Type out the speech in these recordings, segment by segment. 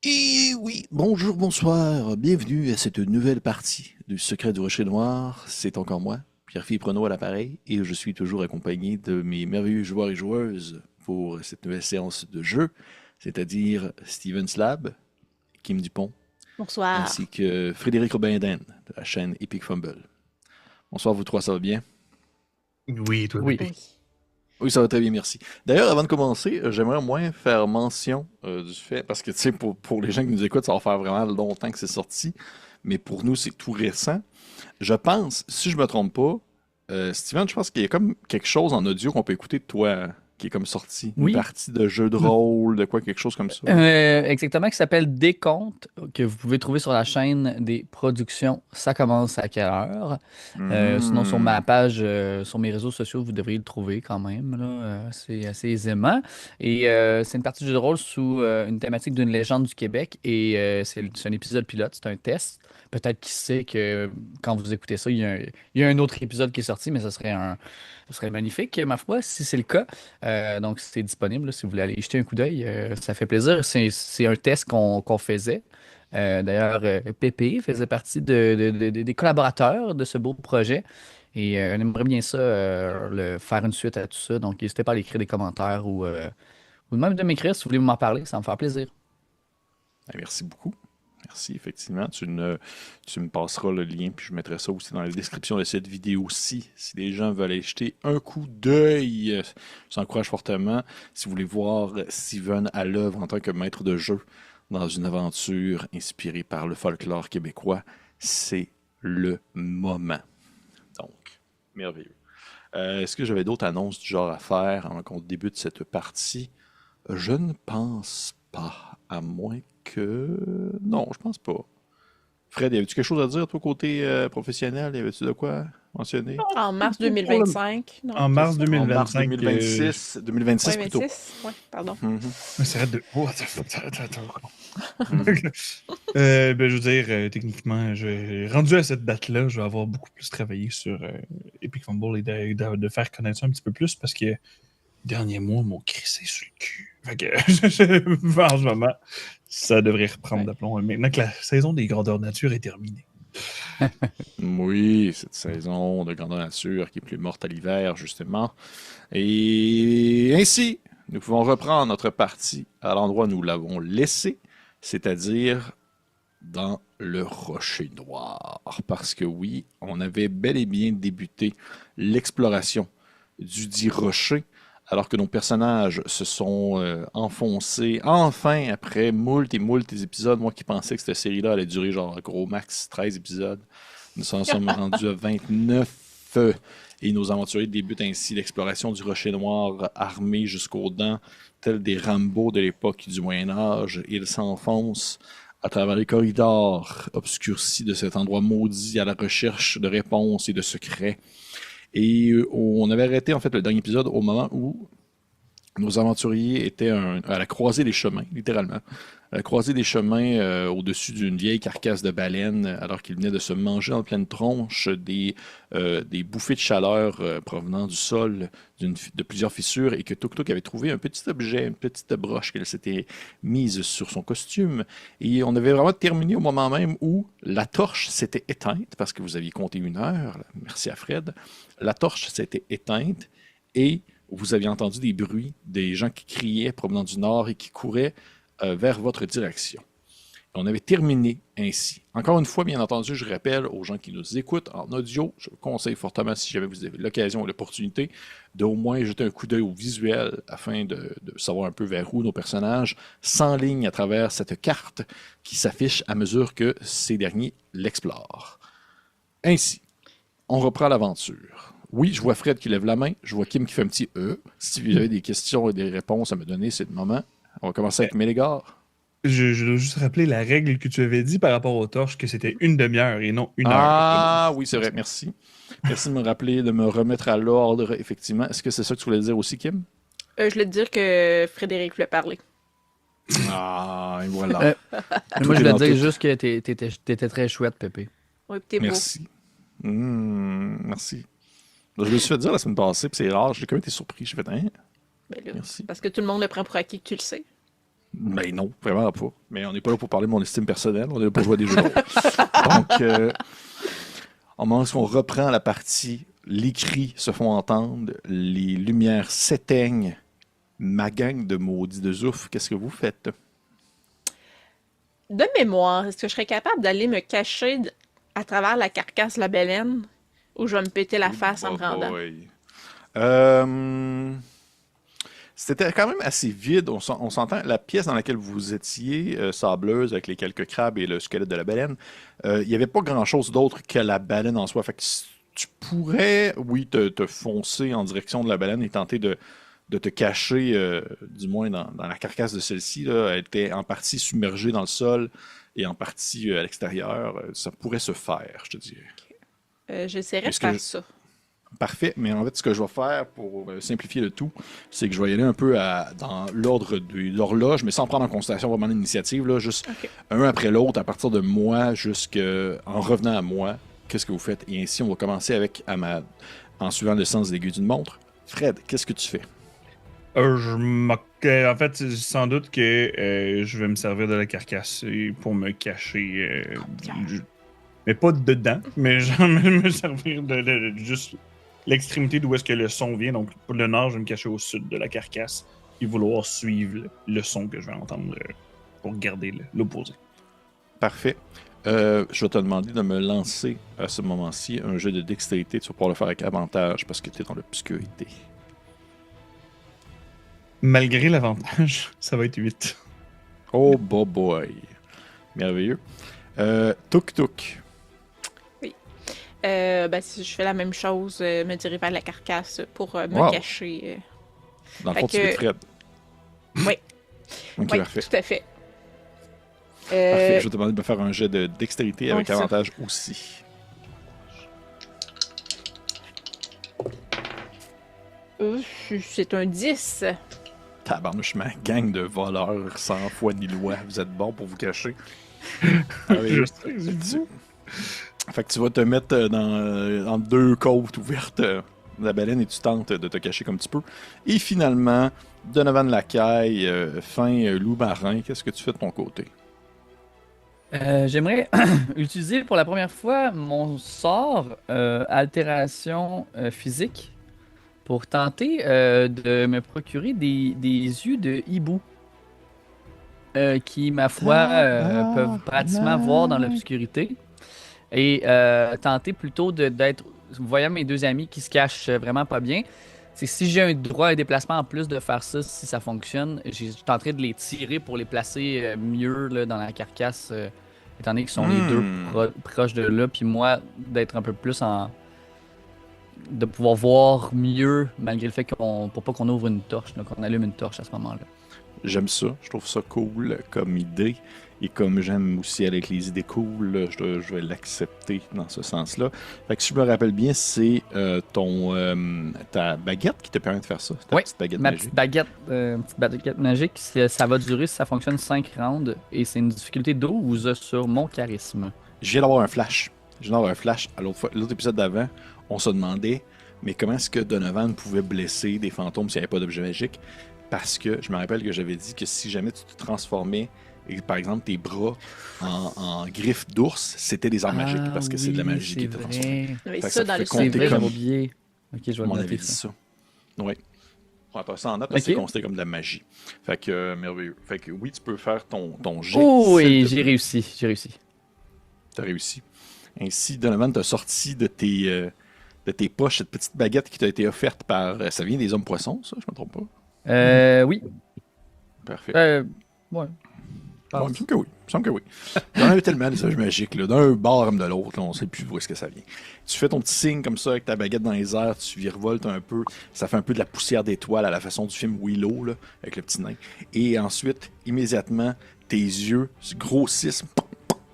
Et oui, bonjour, bonsoir, bienvenue à cette nouvelle partie du Secret du Rocher Noir. C'est encore moi, Pierre-Philippe Renaud à l'appareil, et je suis toujours accompagné de mes merveilleux joueurs et joueuses pour cette nouvelle séance de jeu, c'est-à-dire Steven Slab, Kim Dupont, ainsi Bonsoir. que Frédéric Robindin de la chaîne Epic Fumble. Bonsoir vous trois, ça va bien? Oui, toi, Oui. bébé. Oui. Oui, ça va très bien, merci. D'ailleurs, avant de commencer, j'aimerais au moins faire mention du fait, parce que tu sais, pour les gens qui nous écoutent, ça va faire vraiment longtemps que c'est sorti, mais pour nous, c'est tout récent. Je pense, si je me trompe pas, Steven, je pense qu'il y a comme quelque chose en audio qu'on peut écouter de toi qui est comme sorti. Une Oui, partie de jeu de rôle, de quoi, quelque chose comme ça. exactement, qui s'appelle Décompte, que vous pouvez trouver sur la chaîne des productions Ça commence à quelle heure? Sinon, sur ma Hmm. page, sur mes réseaux sociaux, vous devriez le trouver quand même, là, assez aisément. Et c'est une partie de jeu de rôle sous une thématique d'une légende du Québec. Et c'est un épisode pilote, c'est un test. Peut-être qui sait que quand vous écoutez ça, il y a un autre épisode qui est sorti, mais ce serait magnifique, ma foi, si c'est le cas. Donc, c'est disponible là, si vous voulez aller y jeter un coup d'œil. Ça fait plaisir. C'est un test qu'on faisait. D'ailleurs, Pépé faisait partie des collaborateurs de ce beau projet. Et on aimerait bien ça, faire une suite à tout ça. Donc, n'hésitez pas à l'écrire des commentaires ou même de m'écrire si vous voulez m'en parler. Ça va me faire plaisir. Merci beaucoup. Merci, effectivement. Tu me passeras le lien, puis je mettrai ça aussi dans la description de cette vidéo-ci. Si les gens veulent aller jeter un coup d'œil, je vous encourage fortement. Si vous voulez voir Steven à l'œuvre en tant que maître de jeu dans une aventure inspirée par le folklore québécois, c'est le moment. Donc, merveilleux. Est-ce que j'avais d'autres annonces du genre à faire avant qu'on débute cette partie? Je ne pense pas, à moins que... Non, je pense pas. Fred, y avait-tu quelque chose à dire, toi, côté professionnel? Y avait-tu de quoi mentionner? En mars Pour le- 2025, non, En c'est mars ça? En mars 2025, 2026, Ouais, 2026 plutôt. 26? Ouais, pardon. Mhm, c'est de... Oh, attends. mhm. Je veux dire, techniquement, rendu à cette date-là, je vais avoir beaucoup plus travaillé sur Epic Fumble et de faire connaître ça un petit peu plus parce que les derniers mois m'ont crissé sur le cul. Fait que, en ce moment, ça devrait reprendre Ouais. d'aplomb. Maintenant que la saison des grandeurs nature est terminée. Oui, cette saison de grandeur nature qui est plus morte à l'hiver, justement. Et ainsi, nous pouvons reprendre notre partie à l'endroit où nous l'avons laissé, c'est-à-dire dans le rocher noir. Parce que oui, on avait bel et bien débuté l'exploration du dit rocher, alors que nos personnages se sont enfoncés enfin après moult et moult épisodes. Moi qui pensais que cette série-là allait durer genre gros max 13 épisodes. Nous en sommes rendus à 29 et nos aventuriers débutent ainsi l'exploration du rocher noir armés jusqu'aux dents, tels des Rambo de l'époque du Moyen Âge. Ils s'enfoncent à travers les corridors obscurcis de cet endroit maudit à la recherche de réponses et de secrets. Et on avait arrêté en fait le dernier épisode au moment où nos aventuriers étaient à la croisée des chemins, littéralement. À la croisée des chemins au-dessus d'une vieille carcasse de baleine, alors qu'ils venaient de se manger en pleine tronche des bouffées de chaleur provenant du sol de plusieurs fissures et que Tuk Tuk avait trouvé un petit objet, une petite broche qu'elle s'était mise sur son costume. Et on avait vraiment terminé au moment même où la torche s'était éteinte, parce que vous aviez compté 1 heure, merci à Fred. La torche s'était éteinte et vous aviez entendu des bruits, des gens qui criaient provenant du nord et qui couraient vers votre direction. On avait terminé ainsi. Encore une fois, bien entendu, je rappelle aux gens qui nous écoutent en audio, je vous conseille fortement, si jamais vous avez l'occasion ou l'opportunité, d'au moins jeter un coup d'œil au visuel afin de savoir un peu vers où nos personnages s'enlignent à travers cette carte qui s'affiche à mesure que ces derniers l'explorent. Ainsi, on reprend l'aventure. Oui, je vois Fred qui lève la main. Je vois Kim qui fait un petit E. Si vous avez des questions et des réponses à me donner, c'est le moment. On va commencer avec Mélégard. Je dois juste rappeler la règle que tu avais dit par rapport aux torches, que c'était une demi-heure et non 1 heure. Ah, oui, c'est vrai. Merci. Merci de me rappeler, de me remettre à l'ordre, effectivement. Est-ce que c'est ça que tu voulais dire aussi, Kim? Je voulais te dire que Frédéric voulait parler. Ah, et voilà. Euh, Tout Moi, je est voulais dans te dire tout. juste que t'étais très chouette, Pépé. Oui, pis t'es beau. Merci. Merci. Je me suis fait dire la semaine passée, puis c'est rare, j'ai quand même été surpris. J'ai fait, hein? Ben là, Merci. parce que tout le monde le prend pour acquis que tu le sais. Ben non, vraiment pas. Mais on n'est pas là pour parler de mon estime personnelle, on est là pour jouer à des jeux de rôle. Donc, au moment où on reprend la partie, les cris se font entendre, les lumières s'éteignent. Ma gang de maudits de Zouf, qu'est-ce que vous faites? De mémoire, est-ce que je serais capable d'aller me cacher à travers la carcasse de la baleine ou je vais me péter la face en me rendant? Boy. C'était quand même assez vide, on s'entend. La pièce dans laquelle vous étiez, sableuse, avec les quelques crabes et le squelette de la baleine, il n'y avait pas grand-chose d'autre que la baleine en soi. Fait que tu pourrais, oui, te foncer en direction de la baleine et tenter de te cacher, du moins dans la carcasse de celle-ci. Là. Elle était en partie submergée dans le sol et en partie à l'extérieur. Ça pourrait se faire, je te dirais. J'essaierai de Est-ce que faire je- ça. Parfait, mais en fait, ce que je vais faire pour simplifier le tout, c'est que je vais y aller un peu dans l'ordre de l'horloge, mais sans prendre en considération vraiment l'initiative, là, juste Ok. un après l'autre, à partir de moi jusqu'en revenant à moi. Qu'est-ce que vous faites? Et ainsi, on va commencer avec en suivant le sens aiguë d'une montre. Fred, qu'est-ce que tu fais? En fait, sans doute que je vais me servir de la carcasse pour me cacher. Mais pas dedans, mais genre me servir de juste l'extrémité d'où est-ce que le son vient. Donc, pour le nord, je vais me cacher au sud de la carcasse et vouloir suivre le son que je vais entendre pour garder l'opposé. Parfait. Je vais te demander de me lancer à ce moment-ci un jeu de dextérité. Tu vas pouvoir le faire avec avantage parce que tu es dans l'obscurité. Malgré l'avantage, ça va être 8. Oh boy. Merveilleux. Tuk Tuk. Si je fais la même chose, me diriger vers la carcasse pour me Wow. cacher. Dans le Fait fond, tu que- es Fred. Oui. Ok, Oui, parfait. tout à fait. Parfait. Je vais te demander de me faire un jet de dextérité avec ouais, ça. avantage aussi. C'est un 10. Tabarnouchement, gang de voleurs sans foi ni loi. Vous êtes bons pour vous cacher. Merveilleux. Fait que tu vas te mettre entre deux côtes ouvertes de la baleine et tu tentes de te cacher comme tu peux. Et finalement, Donovan Lacaille, fin loup marin, qu'est-ce que tu fais de ton côté? J'aimerais utiliser pour la première fois mon sort altération physique pour tenter de me procurer des yeux de hibou qui, ma foi, peuvent pratiquement voir dans l'obscurité et tenter plutôt d'être, voyant mes deux amis qui se cachent vraiment pas bien, c'est que si j'ai un droit à un déplacement en plus de faire ça, si ça fonctionne, je tenterai de les tirer pour les placer mieux là, dans la carcasse, étant donné qu'ils sont les deux proches de là, puis moi, d'être un peu plus de pouvoir voir mieux, malgré le fait pour pas qu'on ouvre une torche, donc on allume une torche à ce moment-là. J'aime ça, je trouve ça cool comme idée. Et comme j'aime aussi avec les idées cool, là, je vais l'accepter dans ce sens-là. Fait que si je me rappelle bien, c'est ta baguette qui te permet de faire ça. Ta Oui, petite baguette ma magique. petite baguette magique, ça va durer si ça fonctionne 5 rounds, et c'est une difficulté 12 sur mon charisme. Je viens d'avoir un flash. Je viens d'avoir un flash. À l'autre épisode d'avant, on se demandait, mais comment est-ce que Donovan pouvait blesser des fantômes s'il n'y avait pas d'objet magique? Parce que je me rappelle que j'avais dit que si jamais tu te transformais, et par exemple tes bras en griffes d'ours, c'était des armes magiques, parce que c'est de la magie qui était transformée. Il y avait Fait que ça ça dans fait le compter C'est vrai, comme- j'avais oublié. Ok, je vais On le m'en noter avait dit ça. ça. Oui. On va passer en note, parce que c'est Ok. considéré comme de la magie. Fait que, merveilleux. Fait que oui, tu peux faire ton jet. Oh s'il oui, te j'ai plaît. réussi, j'ai réussi. T'as réussi. Ainsi, Donovan t'a sorti de tes poches cette petite baguette qui t'a été offerte par... ça vient des hommes poissons, ça? Je me trompe pas? Oui. Parfait. Ouais. Bon, il me semble que oui. Il me semble que oui. Il y en a tellement des objets magiques, là. D'un bord comme de l'autre, là, on sait plus où est-ce que ça vient. Tu fais ton petit signe comme ça avec ta baguette dans les airs, tu virevoltes un peu. Ça fait un peu de la poussière d'étoile à la façon du film Willow, là, avec le petit nain. Et ensuite, immédiatement, tes yeux se grossissent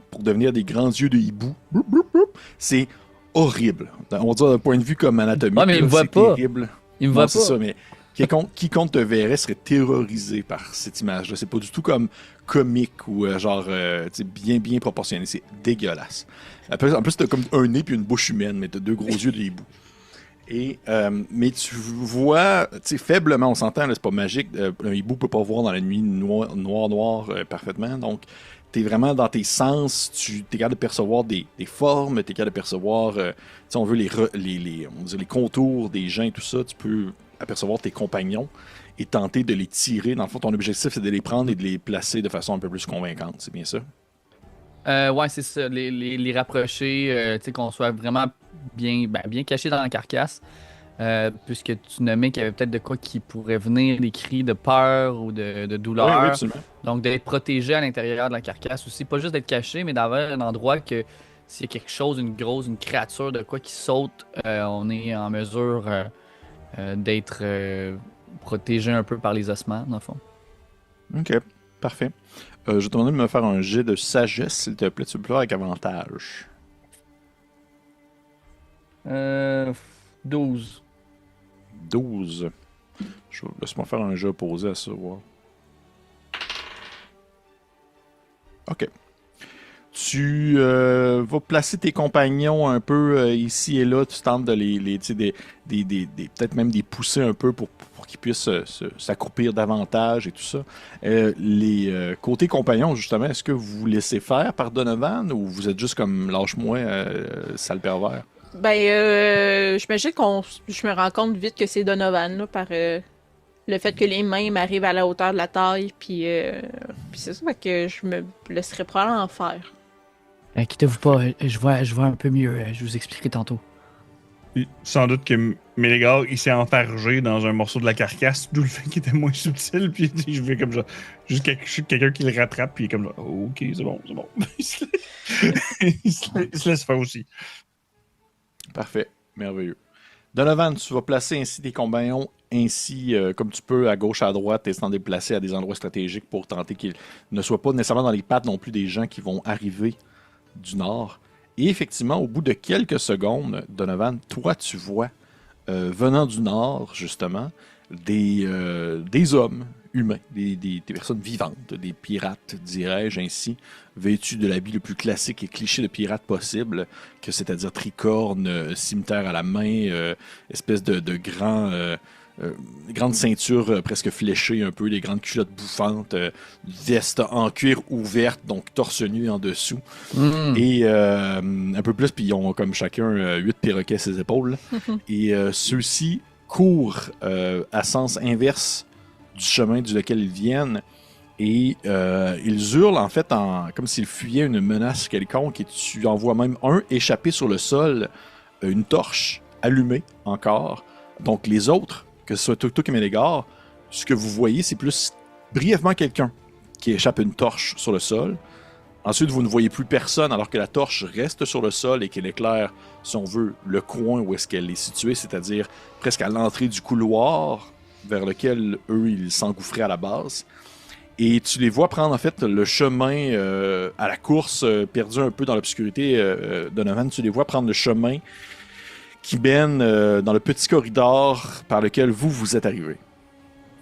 pour devenir des grands yeux de hibou. C'est horrible. On va dire d'un point de vue comme anatomique, Ouais, mais il là, me voit c'est pas. terrible. Il me Non, voit c'est pas. ça, mais quiconque te verrait serait terrorisé par cette image-là. C'est pas du tout comme comique ou tu sais, bien proportionné. C'est dégueulasse. En plus, t'as comme un nez puis une bouche humaine, mais t'as deux gros yeux de hibou. Mais tu vois, tu sais, faiblement, on s'entend, là, c'est pas magique. Un hibou peut pas voir dans la nuit noir, parfaitement. Donc, t'es vraiment dans tes sens, t'es capable de percevoir des formes, t'es capable de percevoir, si on veut, on va dire les contours des gens et tout ça. Tu peux apercevoir tes compagnons et tenter de les tirer. Dans le fond, ton objectif, c'est de les prendre et de les placer de façon un peu plus convaincante. C'est bien ça? Ouais, c'est ça. Les rapprocher, tu sais, qu'on soit vraiment bien caché dans la carcasse. Puisque tu nommais qu'il y avait peut-être de quoi qui pourrait venir, des cris de peur ou de douleur. Oui, absolument. Donc d'être protégé à l'intérieur de la carcasse aussi. Pas juste d'être caché, mais d'avoir un endroit que s'il y a quelque chose, une créature de quoi qui saute, on est en mesure d'être protégé un peu par les ossements, dans le fond. Ok, parfait. Je vais te demander de me faire un jet de sagesse, s'il te plaît, tu peux avec avantage. 12. 12. Laisse-moi faire un jeu opposé à ça, voir. Ok. Tu vas placer tes compagnons un peu ici et là. Tu tentes de peut-être même des pousser un peu pour qu'ils puissent s'accroupir davantage et tout ça. Côté compagnons, justement, est-ce que vous vous laissez faire par Donovan ou vous êtes juste comme lâche-moi, sale pervers? J'imagine je me rends compte vite que c'est Donovan, là, par le fait que les mains m'arrivent à la hauteur de la taille, puis c'est ça, fait que je me laisserais probablement faire. Inquiétez-vous pas, je vois un peu mieux, je vous expliquerai tantôt. Puis, sans doute que Mélégar, il s'est enfargé dans un morceau de la carcasse, d'où le fait qu'il était moins subtil, puis je vais comme ça, juste quelqu'un qui le rattrape, puis il est comme ça, oh, ok, c'est bon. il se laisse faire aussi. Parfait, merveilleux. Donovan, tu vas placer ainsi tes compagnons, comme tu peux, à gauche, à droite, et s'en déplacer à des endroits stratégiques pour tenter qu'ils ne soient pas nécessairement dans les pattes non plus des gens qui vont arriver du nord. Et effectivement, au bout de quelques secondes, Donovan, toi, tu vois, venant du nord, justement, des hommes humains, des personnes vivantes, des pirates, dirais-je ainsi, vêtus de l'habit le plus classique et cliché de pirate possible, que c'est-à-dire tricorne, cimetière à la main, espèce de grande ceinture presque fléchée un peu, des grandes culottes bouffantes, veste en cuir ouverte, donc torse nu en dessous. Et un peu plus, puis ils ont comme chacun 8 perroquets à ses épaules. Et ceux-ci courent à sens inverse du chemin duquel ils viennent. Et ils hurlent en fait comme s'ils fuyaient une menace quelconque. Et tu en vois même un échapper sur le sol, une torche allumée encore. Donc les autres, que ce soit Tuk-Tuk et Mélégar, ce que vous voyez, c'est plus brièvement quelqu'un qui échappe une torche sur le sol. Ensuite, vous ne voyez plus personne alors que la torche reste sur le sol et qu'elle éclaire, si on veut, le coin où est-ce qu'elle est située, c'est-à-dire presque à l'entrée du couloir vers lequel eux, ils s'engouffraient à la base. Et tu les vois prendre en fait le chemin à la course, perdu un peu dans l'obscurité. Donovan, tu les vois prendre le chemin qui mène dans le petit corridor par lequel vous êtes arrivé.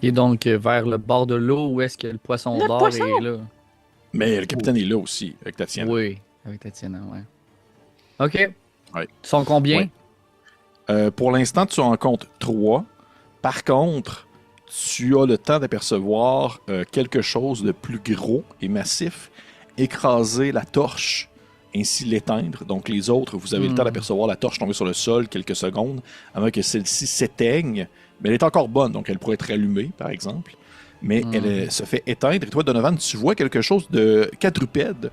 Et donc vers le bord de l'eau où est-ce que le poisson Le d'or poisson! est là. Mais le capitaine est là aussi, avec Tatiana. Oui, avec Tatiana, ouais. Ok. Ouais. Ils sont combien? Ouais. Pour l'instant, tu en comptes 3. Par contre, tu as le temps d'apercevoir quelque chose de plus gros et massif écraser la torche, ainsi l'éteindre. Donc les autres, vous avez le temps d'apercevoir la torche tomber sur le sol quelques secondes avant que celle-ci s'éteigne. Mais elle est encore bonne, donc elle pourrait être allumée, par exemple. Mais elle se fait éteindre. Et toi, Donovan, tu vois quelque chose de quadrupède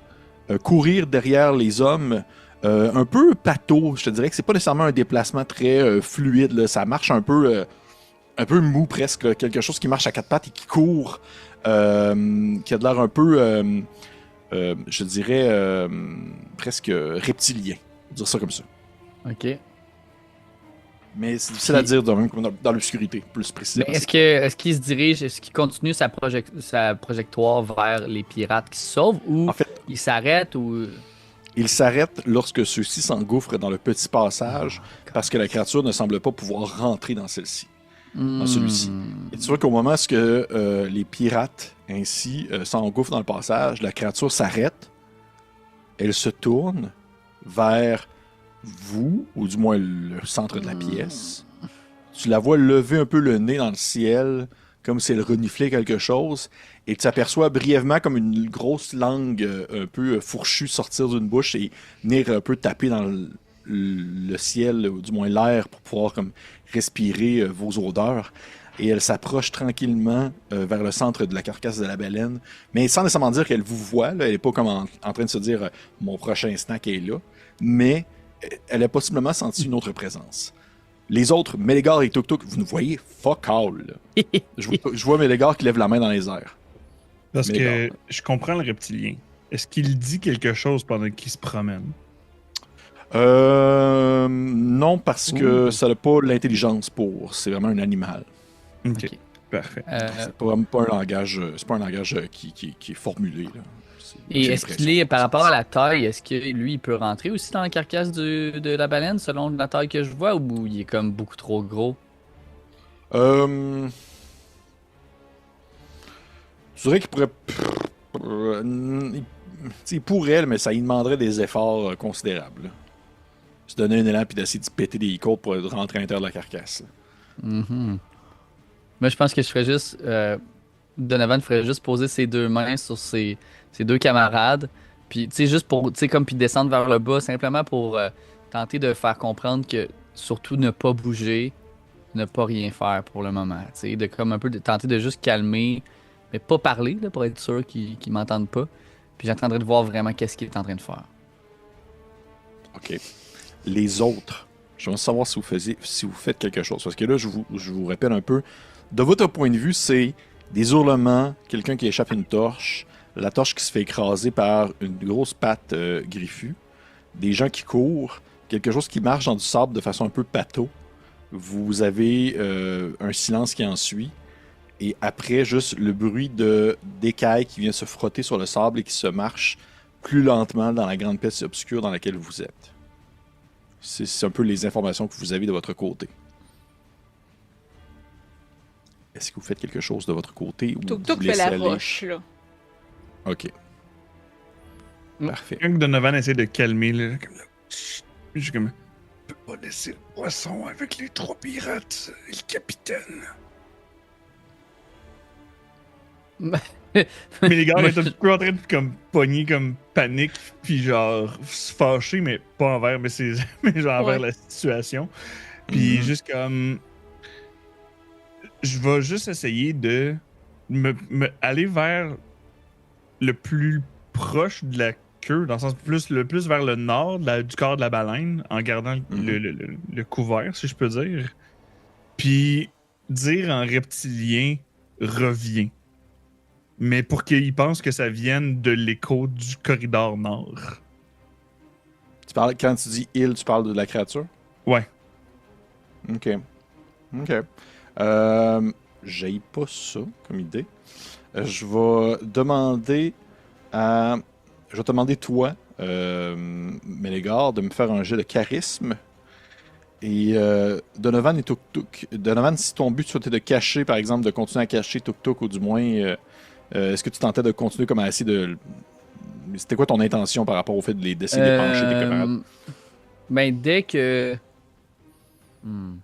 courir derrière les hommes. Un peu pâteau, je te dirais que c'est pas nécessairement un déplacement très fluide. Là. Ça marche un peu mou presque. Là. Quelque chose qui marche à quatre pattes et qui court. Qui a de l'air un peu, je dirais, presque reptilien. On va dire ça comme ça. Ok. Mais c'est difficile à dire dans l'obscurité, plus précisément. Est-ce qu'il se dirige, est-ce qu'il continue sa trajectoire vers les pirates qui se sauvent ou En fait, il s'arrête ou... il s'arrête lorsque ceux-ci s'engouffrent dans le petit passage parce que la créature ne semble pas pouvoir rentrer dans celle-ci, dans celui-ci. Et tu vois qu'au moment où les pirates ainsi s'engouffrent dans le passage, la créature s'arrête, elle se tourne vers vous, ou du moins le centre de la pièce, tu la vois lever un peu le nez dans le ciel, comme si elle reniflait quelque chose, et tu aperçois brièvement comme une grosse langue un peu fourchue sortir d'une bouche et venir un peu taper dans le ciel, ou du moins l'air, pour pouvoir comme respirer vos odeurs. Et elle s'approche tranquillement vers le centre de la carcasse de la baleine, mais sans nécessairement dire qu'elle vous voit. Là. Elle n'est pas comme en train de se dire mon prochain snack est là, mais elle a possiblement senti une autre présence. Les autres, Mélégar et Tuk Tuk, vous ne voyez fuck all. Là. Je vois Mélégar qui lève la main dans les airs. Parce Mélégar. que je comprends le reptilien. Est-ce qu'il dit quelque chose pendant qu'il se promène? Non, parce que ça n'a pas l'intelligence pour. C'est vraiment un animal. Ok, Ok. parfait. C'est pas un langage, c'est pas un langage qui est formulé. Là. Et J'ai est-ce qu'il l'impression. est, par rapport à la taille, est-ce que lui, il peut rentrer aussi dans la carcasse de la baleine, selon la taille que je vois, ou il est comme beaucoup trop gros? Je dirais qu'il pourrait. Il pourrait, mais ça lui demanderait des efforts considérables. Là. Se donner un élan puis d'essayer de se péter des côtes pour rentrer à l'intérieur de la carcasse. Mhm. Moi, je pense que je ferais juste. Donovan ferait juste poser ses deux mains sur ses deux camarades. Puis, tu sais, juste pour. Tu sais, comme puis descendre vers le bas, simplement pour tenter de faire comprendre que surtout ne pas bouger, ne pas rien faire pour le moment. Tu sais, de comme un peu tenter de juste calmer, mais pas parler, là, pour être sûr qu'ils m'entendent pas. Puis j'attendrai de voir vraiment qu'est-ce qu'il est en train de faire. OK. Les autres, je veux savoir si vous faites quelque chose. Parce que là, je vous rappelle un peu. De votre point de vue, c'est des hurlements, quelqu'un qui échappe une torche, la torche qui se fait écraser par une grosse patte griffue, des gens qui courent, quelque chose qui marche dans du sable de façon un peu pâteau. Vous avez un silence qui en suit. Et après, juste le bruit d'écailles qui vient se frotter sur le sable et qui se marche plus lentement dans la grande pièce obscure dans laquelle vous êtes. C'est un peu les informations que vous avez de votre côté. Est-ce que vous faites quelque chose de votre côté ou Tuk vous Tuk fait laissez la aller? roche, là. Ok. Parfait. Quand Donovan essaie de calmer, là, comme là, chut, je suis comme, je peux pas laisser le poisson avec les trois pirates et le capitaine. Mais les gars Moi, étaient un peu en train de comme pogner comme panique puis genre se fâcher mais pas envers mais c'est mais genre envers Ouais. la situation. Puis Mhm. juste comme je vais juste essayer de me aller vers le plus proche de la queue dans le sens le plus vers le nord du corps de la baleine en gardant le couvert si je peux dire. Puis dire en reptilien reviens. Mais pour qu'ils pensent que ça vienne de l'écho du corridor nord. Quand tu dis il, tu parles de la créature? Ouais. Ok. Ok. J'aille pas ça comme idée. Je vais demander à. Je vais te demander, toi, Mélégar, de me faire un jet de charisme. Et Donovan et Tuk Tuk. Donovan, si ton but c'était de cacher, par exemple, de continuer à cacher Tuk Tuk, ou du moins, est-ce que tu tentais de continuer comme à essayer de. C'était quoi ton intention par rapport au fait d'essayer d'épancher tes camarades? Ben, dès que. Hmm.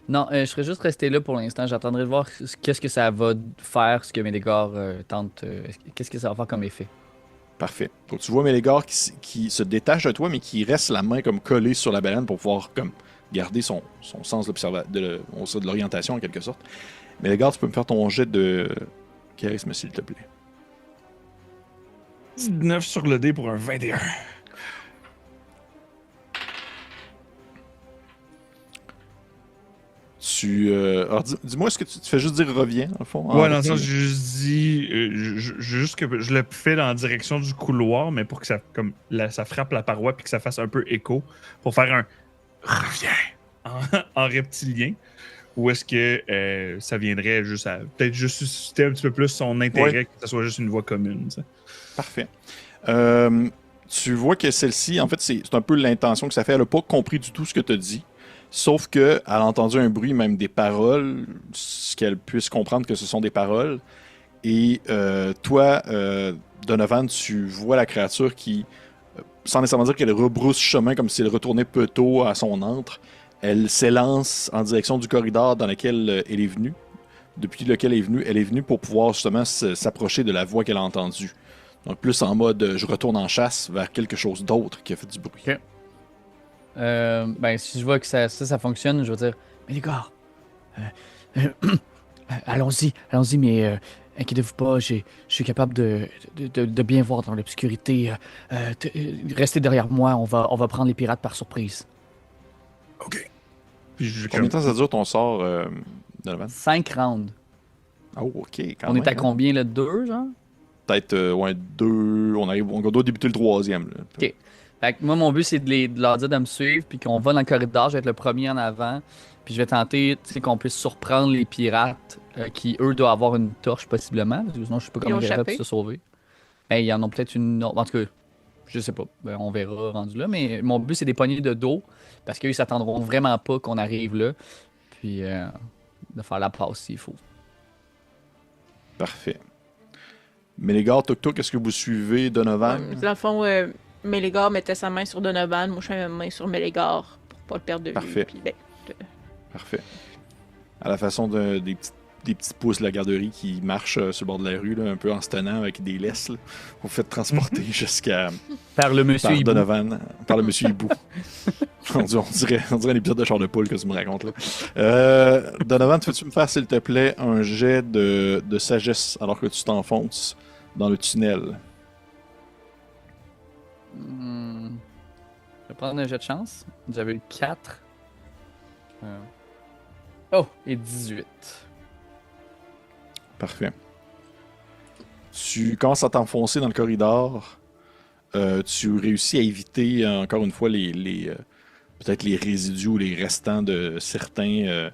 Non, je serais juste resté là pour l'instant. J'attendrai de voir qu'est-ce que ça va faire, ce que Médégor tente. Qu'est-ce que ça va faire comme effet. Parfait. Donc tu vois Mélégar qui se détache de toi, mais qui reste la main comme collée sur la baleine pour pouvoir comme garder son sens de l'orientation en quelque sorte. Mélégar, tu peux me faire ton jet de charisme, s'il te plaît. 19 sur le dé pour un 21. Alors, dis-moi, est-ce que tu fais juste dire reviens, dans le fond? Ouais, dans le sens, je juste dis. Juste que je le fais dans la direction du couloir, mais pour que ça, comme, ça frappe la paroi puis que ça fasse un peu écho. Pour faire un reviens en reptilien. Ou est-ce que ça viendrait juste à. Peut-être juste susciter un petit peu plus son intérêt, Ouais. que ce soit juste une voix commune, tu sais. Parfait. Tu vois que celle-ci, en fait, c'est un peu l'intention que ça fait. Elle n'a pas compris du tout ce que tu as dit. Sauf qu'elle a entendu un bruit, même des paroles, ce qu'elle puisse comprendre que ce sont des paroles. Et toi, Donovan, tu vois la créature qui sans nécessairement dire qu'elle rebrousse chemin comme si elle retournait peu tôt à son antre, elle s'élance en direction du corridor dans lequel elle est venue. Depuis lequel elle est venue pour pouvoir justement s'approcher de la voix qu'elle a entendue. Donc plus en mode je retourne en chasse vers quelque chose d'autre qui a fait du bruit. Ok. Ben, si je vois que ça fonctionne, je vais dire, mais les gars, allons-y, mais inquiétez-vous pas, je suis capable de bien voir dans l'obscurité. Restez derrière moi, on va prendre les pirates par surprise. OK. Puis je Combien de temps ça dure ton sort, Donovan? 5 rounds. Oh, ok, quand On même. est à combien, là? 2, genre? Peut-être, ouais, 2. On doit débuter le troisième. Là. Ok. Fait que moi, mon but, c'est de leur dire de me suivre, puis qu'on va dans le corridor, je vais être le premier en avant, puis je vais tenter, tu sais, qu'on puisse surprendre les pirates qui, eux, doivent avoir une torche, possiblement, parce que sinon, je sais pas comment ont ils auraient pu échappé. se sauver. Ben, ils en ont peut-être une autre. En tout cas, je sais pas. Ben, on verra rendu là, mais mon but, c'est des poignées de dos, parce qu'eux, ils s'attendront vraiment pas qu'on arrive là, puis de faire la passe s'il faut. Parfait. Mais les gars, Tuk-Tuk, est-ce que vous suivez Donovan? Dans le fond, Mélégar mettait sa main sur Donovan, moi je mets ma main sur Mélégar pour pas le perdre de vue. Parfait. Puis, ben, Parfait. À la façon des petits pouces de la garderie qui marchent sur le bord de la rue, là, un peu en se tenant avec des laisses. Là. Vous faites transporter jusqu'à Par le monsieur par Hibou. Donovan, par le monsieur Hibou. on dirait un épisode de Char de Poule que tu me racontes là. Donovan, peux-tu me faire, s'il te plaît, un jet de sagesse alors que tu t'enfonces dans le tunnel? Je vais prendre un jet de chance. J'avais eu 4. Oh, et 18. Parfait. Tu commences à t'enfoncer dans le corridor. Tu réussis à éviter, encore une fois, peut-être les résidus ou les restants de certaines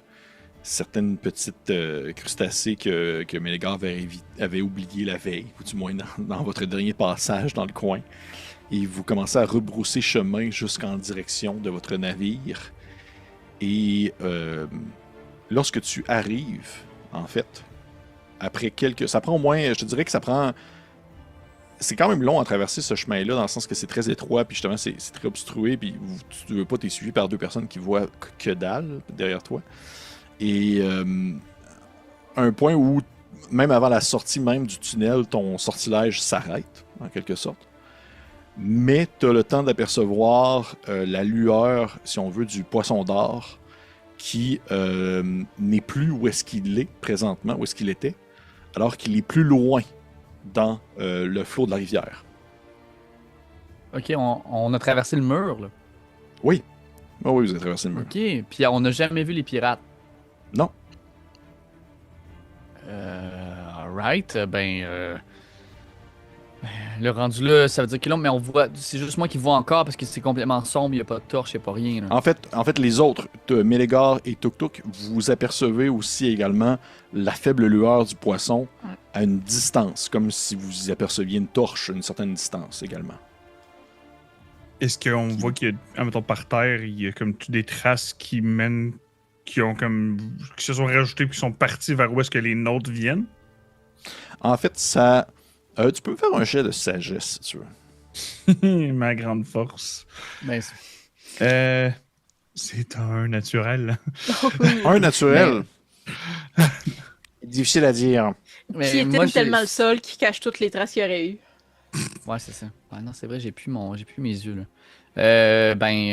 petites crustacés que Mélégar avait oublié la veille, ou du moins dans votre dernier passage dans le coin. Et vous commencez à rebrousser chemin jusqu'en direction de votre navire. Et lorsque tu arrives, en fait, après ça prend au moins, je te dirais que ça prend... C'est quand même long à traverser ce chemin-là, dans le sens que c'est très étroit, puis justement, c'est très obstrué, puis tu ne veux pas t'être suivi par 2 personnes qui voient que dalle derrière toi. Et un point où, même avant la sortie même du tunnel, ton sortilège s'arrête, en quelque sorte. Mais tu as le temps d'apercevoir la lueur, si on veut, du poisson d'or, qui n'est plus où est-ce qu'il est présentement, où est-ce qu'il était, alors qu'il est plus loin dans le flot de la rivière. Ok, on a traversé le mur, là. Oui. Oh oui, vous avez traversé le mur. Ok, puis on n'a jamais vu les pirates. Non. Alright, le rendu là, ça veut dire que là, mais on voit, c'est juste moi qui vois encore parce que c'est complètement sombre, il n'y a pas de torche, il n'y a pas rien. Là. En fait, les autres, Mélégar et Tuk-Tuk, vous apercevez aussi également la faible lueur du poisson à une distance, comme si vous y aperceviez une torche à une certaine distance également. Est-ce qu'on voit qu'il y a, mettons, par terre, il y a comme des traces qui mènent, qui se sont rajoutées puis qui sont parties vers où est-ce que les nôtres viennent? En fait, ça... tu peux faire un jet de sagesse, si tu veux. Ma grande force. Ben, C'est un naturel. Un naturel. Difficile à dire. mais Qui moi, était tellement le sol qui cache toutes les traces qu'il y aurait eu. Ouais, c'est ça. Ouais, non, c'est vrai, j'ai plus mes yeux là.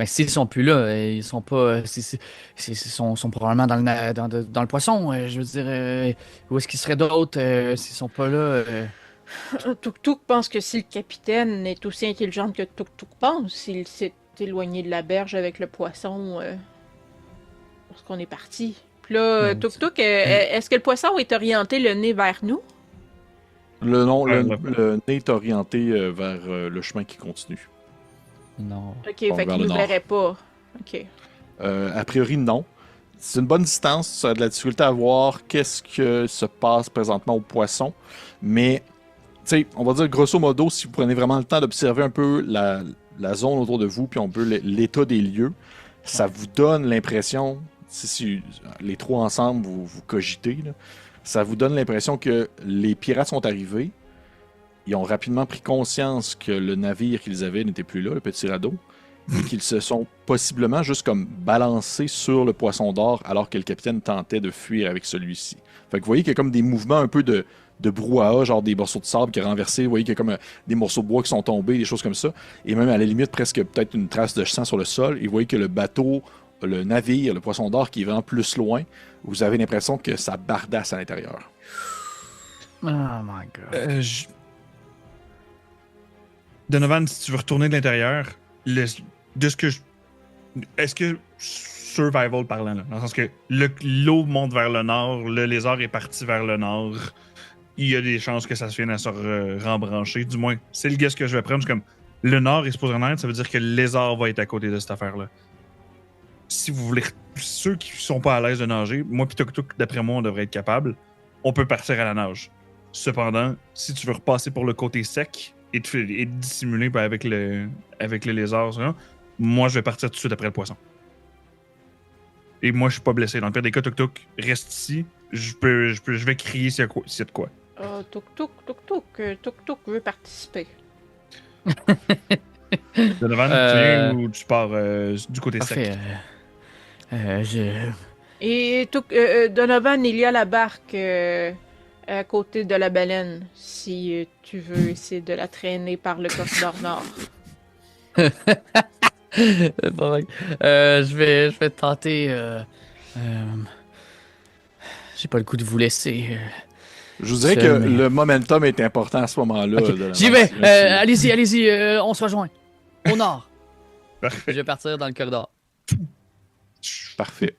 S'ils sont plus là, ils sont pas, ils sont probablement dans le poisson. Je veux dire, où est-ce qu'ils seraient d'autres s'ils sont pas là? Tuk-Tuk pense que si le capitaine est aussi intelligent que Tuk-Tuk pense, il s'est éloigné de la berge avec le poisson lorsqu'on est parti. Puis là, Tuk-Tuk, est-ce que le poisson est orienté le nez vers nous? Le nez est orienté vers le chemin qui continue. Non. Ok, Bon, fait vers qu'il le nous nord. verrait pas. Ok. A priori, non. C'est une bonne distance. Ça a de la difficulté à voir qu'est-ce que se passe présentement au poisson. Mais, tu sais, on va dire grosso modo, si vous prenez vraiment le temps d'observer un peu la zone autour de vous, puis un peu l'état des lieux, ça vous donne l'impression, si les 3 ensemble vous cogitez, là, ça vous donne l'impression que les pirates sont arrivés, ils ont rapidement pris conscience que le navire qu'ils avaient n'était plus là, le petit radeau, et qu'ils se sont possiblement juste comme balancés sur le poisson d'or alors que le capitaine tentait de fuir avec celui-ci. Fait que vous voyez qu'il y a comme des mouvements un peu de brouhaha, genre des morceaux de sable qui ont renversé, vous voyez qu'il y a comme des morceaux de bois qui sont tombés, des choses comme ça, et même à la limite presque peut-être une trace de sang sur le sol, et vous voyez que le bateau, le navire, le poisson d'or qui est vraiment plus loin, vous avez l'impression que ça bardasse à l'intérieur. Oh my god. Donovan, si tu veux retourner de l'intérieur, de ce que est-ce que survival parlant, là, dans le sens que l'eau monte vers le nord, le lézard est parti vers le nord, il y a des chances que ça se vienne à se rembrancher. Du moins, c'est le guess que je vais prendre. C'est comme le nord est supposé en être, ça veut dire que le lézard va être à côté de cette affaire-là. Si vous voulez, ceux qui sont pas à l'aise de nager, moi pis Tuk Tuk, d'après moi, on devrait être capable. On peut partir à la nage. Cependant, si tu veux repasser pour le côté sec et te dissimuler avec le lézard, ça, moi je vais partir tout de suite après le poisson. Et moi je suis pas blessé. Dans le pire des cas, Tuk Tuk reste ici. Je vais crier s'il y a de quoi. Tuk Tuk veut participer. Donovan, tu viens ou tu pars du côté Parfait. sec? Et Donovan, il y a la barque à côté de la baleine, si tu veux essayer de la traîner par le corridor nord. Je vais tenter. J'ai pas le coup de vous laisser. Je vous dirais Seul, que mais- le momentum est important à ce moment-là. Ok, de la j'y vais. marche. Allez-y, on se rejoint. Au nord. Parfait. Je vais partir dans le corridor. Parfait.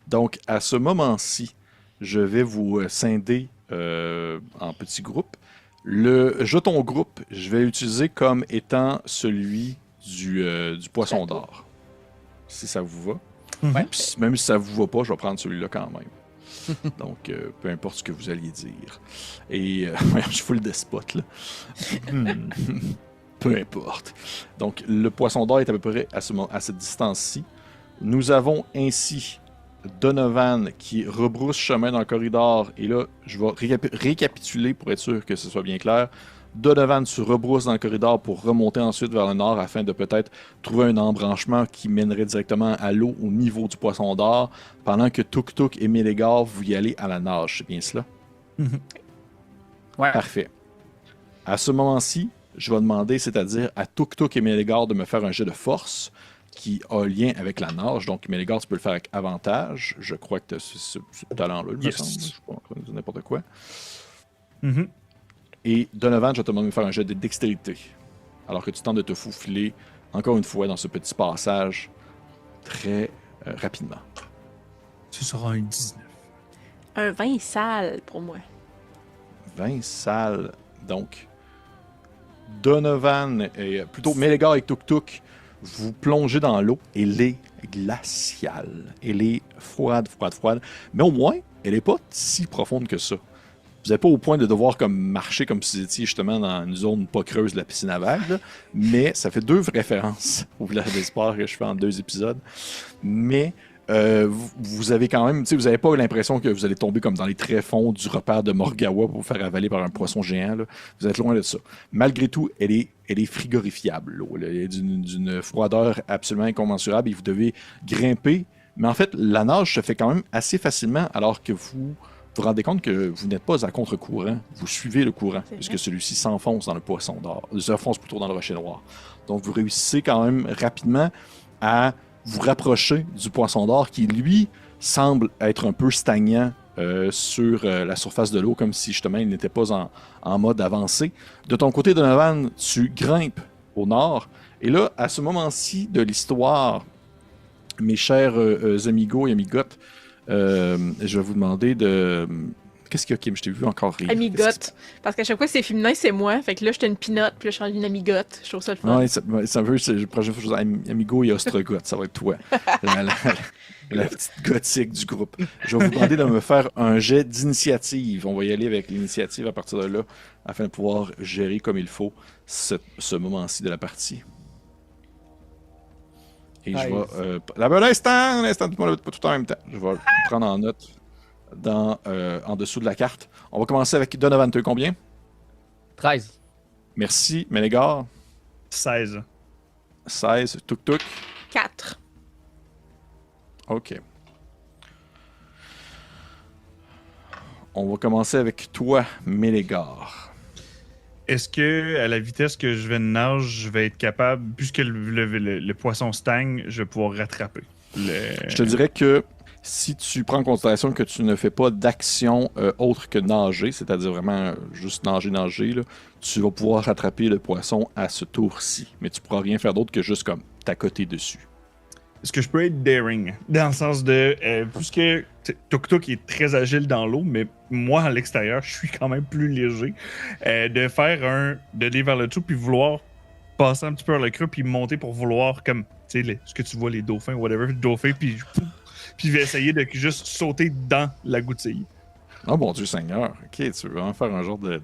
Donc, à ce moment-ci, je vais vous scinder en petits groupes. Le jeton groupe, je vais l'utiliser comme étant celui du poisson d'or. Si ça vous va. Ouais. Puis, même si ça vous va pas, je vais prendre celui-là quand même. Donc, peu importe ce que vous alliez dire. Et, je fous le despote, là. Peu importe. Donc, le poisson d'or est à peu près à cette distance-ci. Nous avons ainsi Donovan qui rebrousse chemin dans le corridor. Et là, je vais récapituler pour être sûr que ce soit bien clair. Donovan se rebrousse dans le corridor pour remonter ensuite vers le nord afin de peut-être trouver un embranchement qui mènerait directement à l'eau au niveau du poisson d'or, pendant que Tuk Tuk et Mélégar, vous y allez à la nage. C'est bien cela? Ouais. Parfait. À ce moment-ci, je vais demander, c'est-à-dire à Tuk Tuk et Mélégar de me faire un jet de force qui a lien avec la nage. Donc, Mélégar, tu peux le faire avec avantage. Je crois que tu as ce talent-là, il me Yes. semble. Je ne suis pas en train de dire n'importe quoi. Mhm. Et Donovan, je vais te demander de faire un jet de dextérité. Alors que tu tentes de te faufiler, encore une fois, dans ce petit passage très rapidement. Ce sera un 19. Un vin sale pour moi. 20 salles. Donc, Donovan, et plutôt Mélégar et Tuk Tuk, vous plongez dans l'eau. Elle est glaciale. Elle est froide. Mais au moins, elle n'est pas si profonde que ça. Vous n'êtes pas au point de devoir comme marcher comme si vous étiez justement dans une zone pas creuse de la piscine à vagues, là. Mais ça fait 2 références au village d'espoir que je fais en 2 épisodes. Mais vous avez quand même, vous n'avez pas l'impression que vous allez tomber comme dans les tréfonds du repère de Morgawa pour vous faire avaler par un poisson géant, là. Vous êtes loin de ça. Malgré tout, elle est frigorifiable, l'eau. Elle est d'une froideur absolument incommensurable et vous devez grimper. Mais en fait, la nage se fait quand même assez facilement alors que vous vous rendez compte que vous n'êtes pas à contre-courant, vous suivez le courant, C'est puisque vrai. celui-ci s'enfonce dans le poisson d'or, s'enfonce plutôt dans le rocher noir. Donc vous réussissez quand même rapidement à vous rapprocher du poisson d'or qui, lui, semble être un peu stagnant sur la surface de l'eau, comme si justement il n'était pas en mode avancé. De ton côté, Donovan, tu grimpes au nord, et là, à ce moment-ci de l'histoire, mes chers amigos et amigotes, je vais vous demander de... Qu'est-ce qu'il y a, Kim? Je t'ai vu encore rire. Amigote. Parce qu'à chaque fois que c'est féminin, c'est moi. Fait que là, j'étais une pinotte, puis là, je suis une amigote. Je trouve ça le fun. Ouais, ça veut, c'est la prochaine fois, je dis Amigo et Ostrogoth, ça va être toi. La petite gothique du groupe. Je vais vous demander de me faire un jet d'initiative. On va y aller avec l'initiative à partir de là, afin de pouvoir gérer comme il faut ce moment-ci de la partie. Et je vais... l'instant, tout le monde pas tout en même temps. Je vais le prendre en note en dessous de la carte. On va commencer avec Donovan, tu as combien? 13. Merci, Ménégar. 16. 16. Tuk-tuk. 4. OK. On va commencer avec toi, Ménégar. Est-ce que, à la vitesse que je vais de nage, je vais être capable, puisque le poisson stagne, je vais pouvoir rattraper? Je te dirais que si tu prends en considération que tu ne fais pas d'action autre que nager, c'est-à-dire vraiment juste nager, là, tu vas pouvoir rattraper le poisson à ce tour-ci. Mais tu pourras rien faire d'autre que juste comme t'accoter dessus. Est-ce que je peux être daring? Dans le sens de, puisque Tuk-Tuk est très agile dans l'eau, mais moi, à l'extérieur, je suis quand même plus léger, de aller vers le dessous, puis vouloir passer un petit peu vers le creux, puis monter pour vouloir, comme, tu sais, ce que tu vois, les dauphins, whatever, le dauphin, puis je vais essayer de juste sauter dans la goutille. Oh mon Dieu Seigneur, ok, tu veux vraiment faire un genre de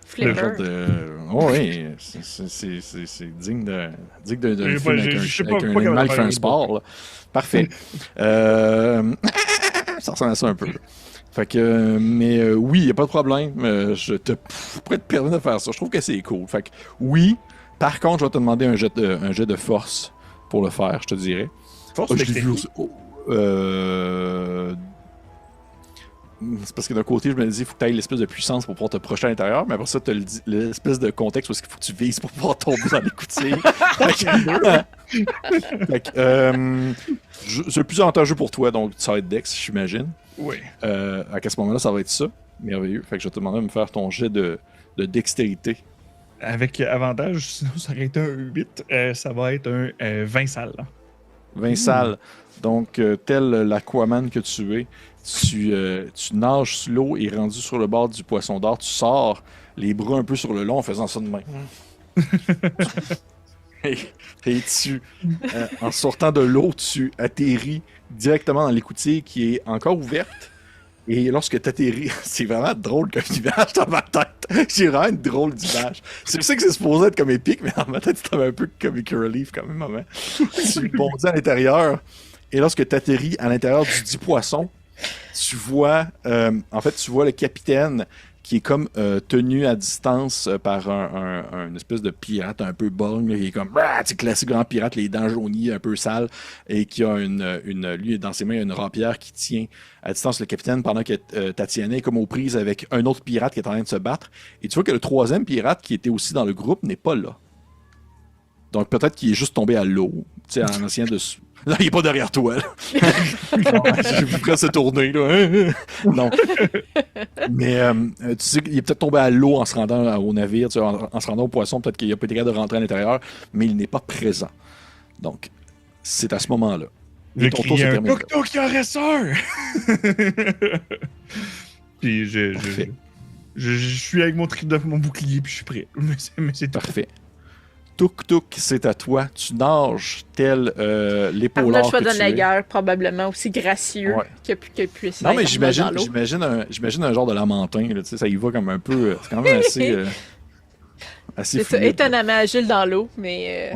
Flipper. Oh oui, c'est digne d'un Je film avec sais avec un pas animal comment qui fait faire un un sport. Là. Parfait. Ça ressemble à ça un peu. Fait que, mais oui, il n'y a pas de problème. Je pourrais te permettre de faire ça. Je trouve que c'est cool. Fait que oui, par contre, je vais te demander un jet de force pour le faire, je te dirais. Force Je l'ai vu aussi. C'est parce que d'un côté, je me dis, il faut que tu ailles l'espèce de puissance pour pouvoir te projeter à l'intérieur, mais après ça, tu as l'espèce de contexte où il faut que tu vises pour pouvoir tomber dans les coutilles. C'est le plus avantageux pour toi, donc ça va être Dex, j'imagine. Oui. À ce moment-là, ça va être ça. Merveilleux. Fait que je vais te demander de me faire ton jet de dextérité. Avec avantage, sinon ça aurait été un 8, ça va être un 20 salles. 20 salles. Donc, tel l'Aquaman que tu es, tu nages sous l'eau et rendu sur le bord du poisson d'or, tu sors les bras un peu sur le long en faisant ça de même. et en sortant de l'eau, tu atterris directement dans l'écoutille qui est encore ouverte. Et lorsque tu atterris, c'est vraiment drôle comme image dans ma tête. J'ai vraiment une drôle d'image. C'est pour ça que c'est supposé être comme épique, mais dans ma tête, c'est un peu comic relief quand même. Maman. Tu bondis à l'intérieur. Et lorsque tu atterris à l'intérieur du dit poisson, tu vois le capitaine qui est comme tenu à distance par un espèce de pirate un peu borgne, qui est comme classique grand pirate, les dents jaunies, un peu sales, et qui a lui, dans ses mains, il y a une rapière qui tient à distance le capitaine pendant que Tatiana est comme aux prises avec un autre pirate qui est en train de se battre. Et tu vois que le troisième pirate qui était aussi dans le groupe n'est pas là. Donc peut-être qu'il est juste tombé à l'eau, tu sais, en essayant de... Là, il est pas derrière toi. J'ai vu presque se tourner. Là. Non. Mais tu sais qu'il est peut-être tombé à l'eau en se rendant au navire, tu sais, en se rendant au poisson. Peut-être qu'il a pas été capable de rentrer à l'intérieur, mais il n'est pas présent. Donc, c'est à ce moment-là. Et ton tour se termine. Tuk-Tuk caresseur! Puis je suis avec mon bouclier, puis je suis prêt. Mais c'est parfait. Tuk-Tuk, c'est à toi. Tu nages tel l'épaulard que tu es. Arnold Schwarzenegger, probablement aussi gracieux que puissant. Non, mais j'imagine un genre de lamentin. Là, ça y va comme un peu... C'est quand même assez... assez c'est ça, étonnamment agile dans l'eau, mais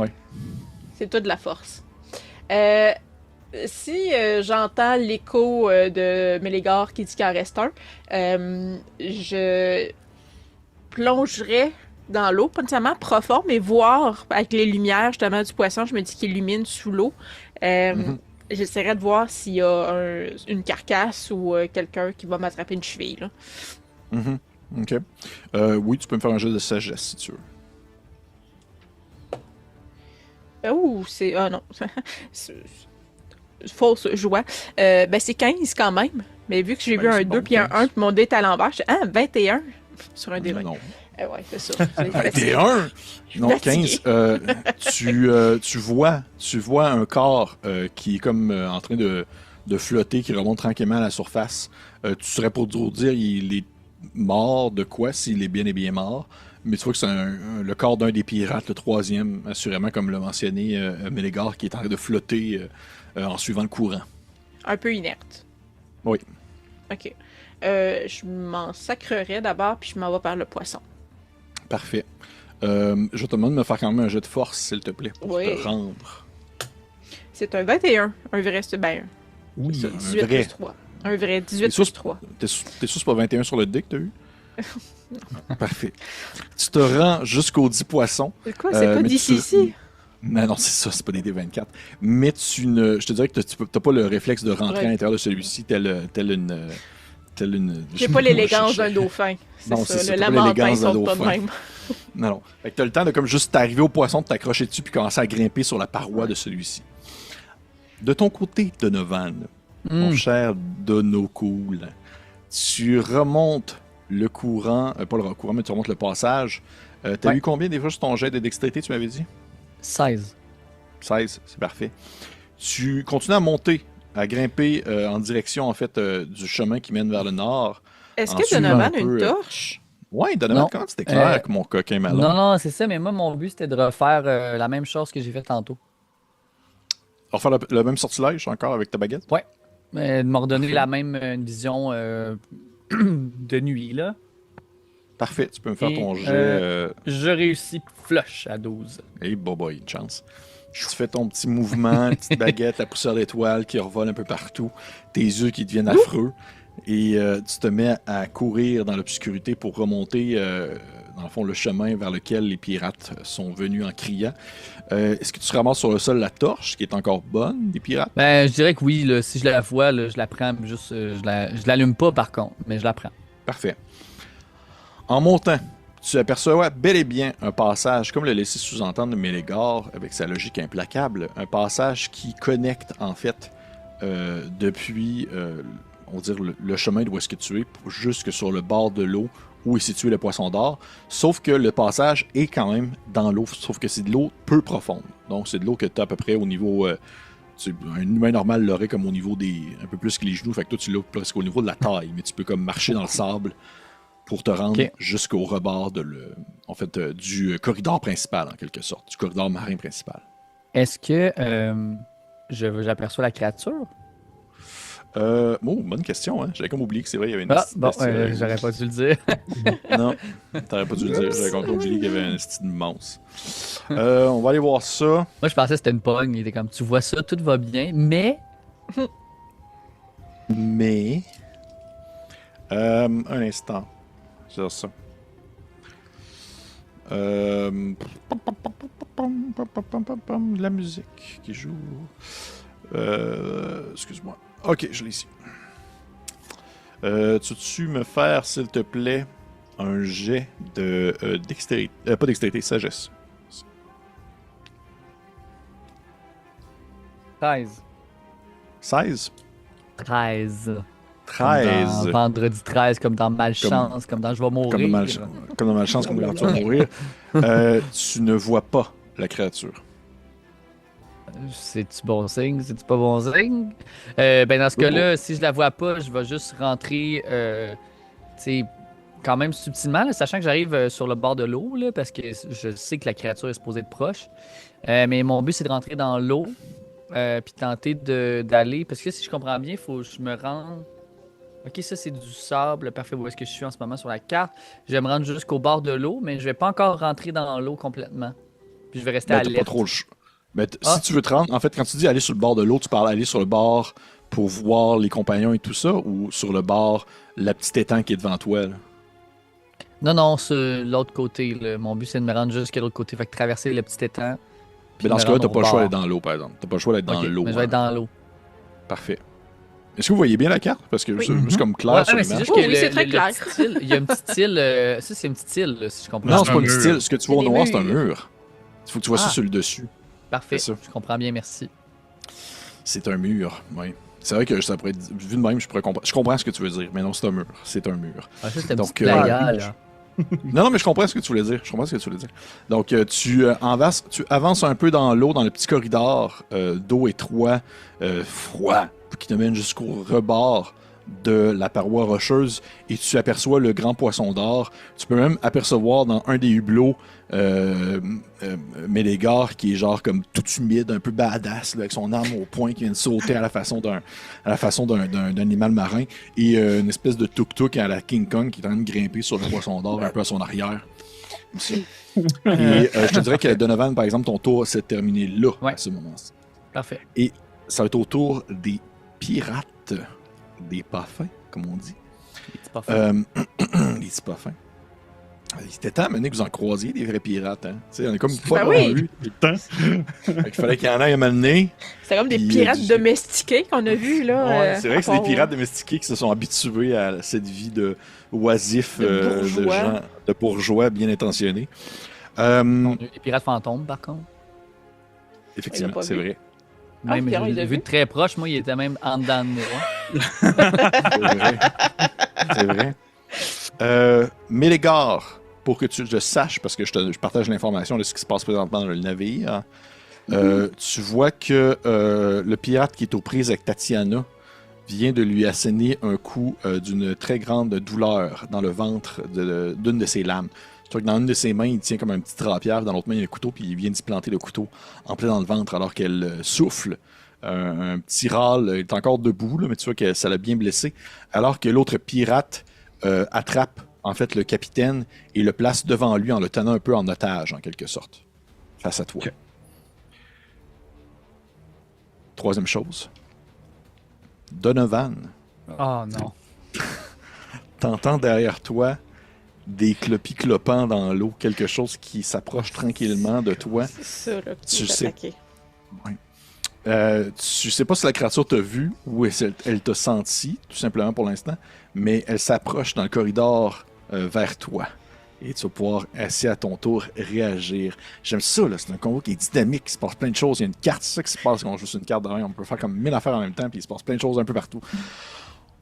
c'est tout de la force. Si j'entends l'écho de Mélégar qui dit qu'il en reste un, je plongerais dans l'eau, pas nécessairement profond, mais voir avec les lumières justement du poisson, je me dis qu'il illumine sous l'eau. J'essaierai de voir s'il y a une carcasse ou quelqu'un qui va m'attraper une cheville. Là. OK. Oui, tu peux me faire un jeu de sagesse si tu veux. Oh, c'est... Ah non. Fausse joie. C'est 15 quand même. Mais vu que j'ai vu un 2 puis un 1 puis mon dé est à l'envers, j'ai 21 sur un dé 20. Non. Ouais, c'est ça. 21? Non, 15. Tu vois un corps qui est comme en train de flotter, qui remonte tranquillement à la surface. Tu serais pour dire il est mort de quoi, s'il est bien et bien mort. Mais tu vois que c'est le corps d'un des pirates, le troisième, assurément, comme l'a mentionné Mélégar, qui est en train de flotter en suivant le courant. Un peu inerte. Oui. OK. Je m'en sacrerai d'abord, puis je m'en vais vers le poisson. Parfait. Je te demande de me faire quand même un jet de force, s'il te plaît, pour te rendre. C'est un 21. Un vrai, oui, ça, 18 plus 3. Un vrai, 18 plus 3. T'es sûr que c'est pas 21 sur le dé que t'as eu? Parfait. Tu te rends jusqu'aux 10 poissons. C'est quoi? C'est pas mais d'ici tu- ici? Non, c'est ça, c'est pas des D24. Mais je te dirais que tu n'as pas le réflexe de rentrer Ouais. à l'intérieur de celui-ci tel une. J'ai pas l'élégance d'un dauphin. C'est Non, ça. c'est ça, Le t'as pas lamentin l'élégance d'un saute pas de dauphin. même. Non. Fait que t'as le temps de comme juste t'arriver au poisson, de t'accrocher dessus, puis commencer à grimper sur la paroi de celui-ci. De ton côté, Donovan, mon cher Donocool, tu remontes le courant, pas le courant, mais tu remontes le passage. T'as Ouais. eu combien des fois sur ton jet de dextérité, tu m'avais dit? 16. 16, c'est parfait. Tu continues à monter, à grimper en direction, en fait, du chemin qui mène vers le nord. Est-ce En que suivant Donovan un a une peu, torche? Ouais, Donovan, Non. comment c'était clair Euh, avec mon coquin malin? Non, non, c'est ça, mais moi, mon but, c'était de refaire la même chose que j'ai fait tantôt. Refaire le même sortilège encore avec ta baguette? De me redonner la même vision de nuit, là. Parfait, tu peux me faire Et, ton jet. Je réussis flush à 12. Hey, boy, une chance. Tu fais ton petit mouvement, petite baguette, la poussière d'étoile qui revole un peu partout, tes yeux qui deviennent affreux, et tu te mets à courir dans l'obscurité pour remonter, dans le fond, le chemin vers lequel les pirates sont venus en criant. Est-ce que tu ramasses sur le sol la torche, qui est encore bonne, des pirates? Ben, je dirais que oui, là, si je la vois, là, je la prends, juste, je l'allume pas par contre, mais je la prends. Parfait. En montant, tu aperçois bel et bien un passage, comme le laissait sous-entendre Mélégar avec sa logique implacable, un passage qui connecte en fait depuis, on va dire, le chemin d'où est-ce que tu es, jusque sur le bord de l'eau où est situé le poisson d'or. Sauf que le passage est quand même dans l'eau, sauf que c'est de l'eau peu profonde. Donc c'est de l'eau que tu as à peu près au niveau... un humain normal l'aurait comme au niveau des... un peu plus que les genoux, fait que toi tu l'as presque au niveau de la taille, mais tu peux comme marcher dans le sable pour te rendre Ok. jusqu'au rebord du corridor principal, en quelque sorte, du corridor marin principal. Est-ce que j'aperçois la créature? Bonne question, hein? J'avais comme oublié que c'est vrai, il y avait une Ah, petite bon, bestie, j'aurais pas dû le dire. Non, t'aurais pas dû le dire, j'avais complètement oublié qu'il y avait une petite immense. On va aller voir ça. Moi, je pensais que c'était une pogne. Il était comme, tu vois ça, tout va bien, mais... Mais... un instant. C'est ça. La musique qui joue. Excuse-moi. Ok, je l'ai ici. Tu me faire, s'il te plaît, un jet de dextérité. Pas dextérité, sagesse. 13. 16? 13. 13. Dans vendredi 13, comme dans Malchance, comme dans Je vais mourir. Comme dans Malchance, comme dans Tu vas mourir. Tu ne vois pas la créature. C'est-tu bon signe? C'est-tu pas bon signe? Ben dans ce cas-là, si je la vois pas, je vais juste rentrer, tu sais, quand même subtilement, là, sachant que j'arrive sur le bord de l'eau, là, parce que je sais que la créature est supposée être proche. Mais mon but, c'est de rentrer dans l'eau, puis tenter d'aller, parce que si je comprends bien, il faut que je me rende... Ok, ça c'est du sable, parfait, où est-ce que je suis en ce moment sur la carte? Je vais me rendre jusqu'au bord de l'eau, mais je vais pas encore rentrer dans l'eau complètement. Puis je vais rester Ben, à t'as l'air. pas trop le choix. Mais si tu veux te rendre, en fait, quand tu dis aller sur le bord de l'eau, tu parles aller sur le bord pour voir les compagnons et tout ça, ou sur le bord, la petite étang qui est devant toi, là? Non, non, sur l'autre côté. Là. Mon but, c'est de me rendre jusqu'à l'autre côté. Fait que traverser le petit étang. puis Mais dans me ce cas-là, rendre t'as pas au le choix bord. d'être dans l'eau, par exemple. T'as pas le choix d'être dans Ok, l'eau. mais je vais être hein. dans l'eau. Parfait. Est-ce que vous voyez bien la carte? Parce que Oui. c'est comme clair Ouais, sur mais c'est l'image. juste que Oh oui, c'est très le clair. petit île, il y a une petite île. Ça, c'est une petite île, là, si je comprends. Non, c'est c'est pas un une mur. style. Ce que tu vois au C'est des noir, c'est un murs. mur. Il faut que tu vois ça Ah. sur le dessus. Parfait, c'est ça. je comprends bien, merci. C'est un mur, oui. C'est vrai que ça pourrait être... Vu de même, je pourrais comprendre. Je comprends ce que tu veux dire, mais non, c'est un mur. C'est un mur. Ah, ça, c'était une Donc, petite blague, là. Non, mais je comprends ce que tu voulais dire. Je comprends ce que tu voulais dire. Donc, tu avances un peu dans l'eau, dans le petit corridor d'eau étroit, froid, qui te mène jusqu'au rebord de la paroi rocheuse et tu aperçois le grand poisson d'or. Tu peux même apercevoir dans un des hublots Mélégar qui est genre comme tout humide, un peu badass, là, avec son arme au poing qui vient de sauter à la façon d'un animal marin et une espèce de tuk-tuk à la King Kong qui est en train de grimper sur le poisson d'or un peu à son arrière. Aussi. Et je te dirais que Donovan, par exemple, ton tour s'est terminé là, Ouais. à ce moment-ci. Parfait. Ça va être au tour des pirates, des parfums, comme on dit. Les petits parfums. Les petits pas fins. Il était temps maintenant que vous en croisiez des vrais pirates. Hein? Tu sais, on est comme pas Ben oui. vu. Tout le temps. Il fallait qu'il y en ait à m'amener. C'est comme des Puis, pirates du- domestiqués qu'on a vus, là. Ouais, c'est vrai que c'est des à part- pirates domestiqués qui se sont habitués à cette vie de oisif, De de bourgeois. gens, de bourgeois bien intentionnés. Les pirates fantômes, par contre. Il Effectivement, l'a pas c'est vu. vrai. Ah, Même, Pierre, je il l'a l'ai vu vu. de très proche. Moi, il était même en dedans de moi. C'est vrai. C'est vrai. Mélégar, pour que tu le saches, parce que je partage l'information de ce qui se passe présentement dans le navire, tu vois que le pirate qui est aux prises avec Tatiana vient de lui asséner un coup d'une très grande douleur dans le ventre d'une de ses lames. Tu vois que dans une de ses mains, il tient comme un petit trapière, dans l'autre main, il y a un couteau, puis il vient d'y planter le couteau en plein dans le ventre, alors qu'elle souffle. Un petit râle, il est encore debout, là, mais tu vois que ça l'a bien blessé. Alors que l'autre pirate attrape, en fait, le capitaine et le place devant lui en le tenant un peu en otage, en quelque sorte, face à toi. Ok. Troisième chose. Donovan, Oh non. t'entends derrière toi des clopis-clopants dans l'eau, quelque chose qui s'approche tranquillement de toi. C'est ça, là, qui Tu est sais. attaqué. Tu sais pas si la créature t'a vu ou elle t'a senti, tout simplement pour l'instant, mais elle s'approche dans le corridor vers toi. Et tu vas pouvoir, assis à ton tour, réagir. J'aime ça, là. C'est un combo qui est dynamique, il se passe plein de choses. Il y a une carte, c'est ça qui se passe quand on joue sur une carte de rien. On peut faire comme 1000 affaires en même temps, puis il se passe plein de choses un peu partout.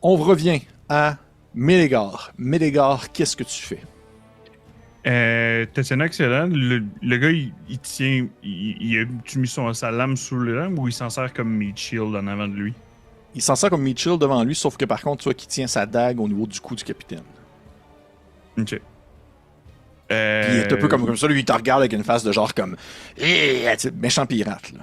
On revient à Mélégar. Mélégar, qu'est-ce que tu fais? Tatiana, excellent. Le gars, il tient. Tu mis sa lame sous le lame ou il s'en sert comme meat shield en avant de lui? Il s'en sert comme Mitchell devant lui, sauf que par contre, tu vois qu'il tient sa dague au niveau du cou du capitaine. Ok. Puis il est un peu comme ça, lui, il te regarde avec une face de genre comme méchant pirate. Là.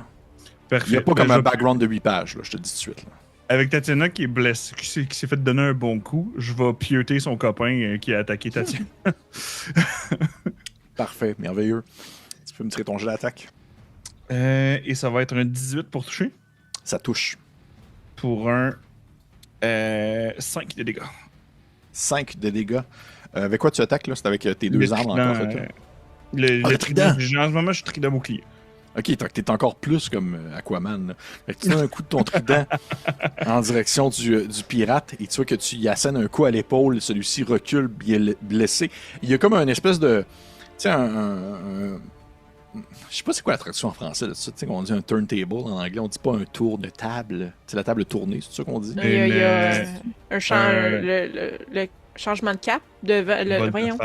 Parfait. Il n'y a pas Ben, comme je un vais- background de 8 pages, là, je te dis tout de suite. Là. Avec Tatiana qui est blessée, qui s'est fait donner un bon coup, je vais pioter son copain qui a attaqué Tatiana. Parfait, merveilleux. Tu peux me tirer ton jet d'attaque? Et ça va être un 18 pour toucher. Ça touche. Pour un 5 de dégâts. 5 de dégâts. Avec quoi tu attaques, là? C'est avec tes deux armes encore, fait que- le trident. En ce moment, je suis trident bouclier. Ok, t'es encore plus comme Aquaman. Là. Fait que tu donnes un coup de ton trident en direction du pirate et tu vois que tu y assènes un coup à l'épaule. Celui-ci recule, blessé. Il y a comme un espèce de... Tu sais, je sais pas c'est quoi la traduction en français de ça. Tu sais, on dit un turntable en anglais. On dit pas un tour de table. C'est la table tournée, c'est ça qu'on dit? Il y a le- un le changement de cap. Voyons.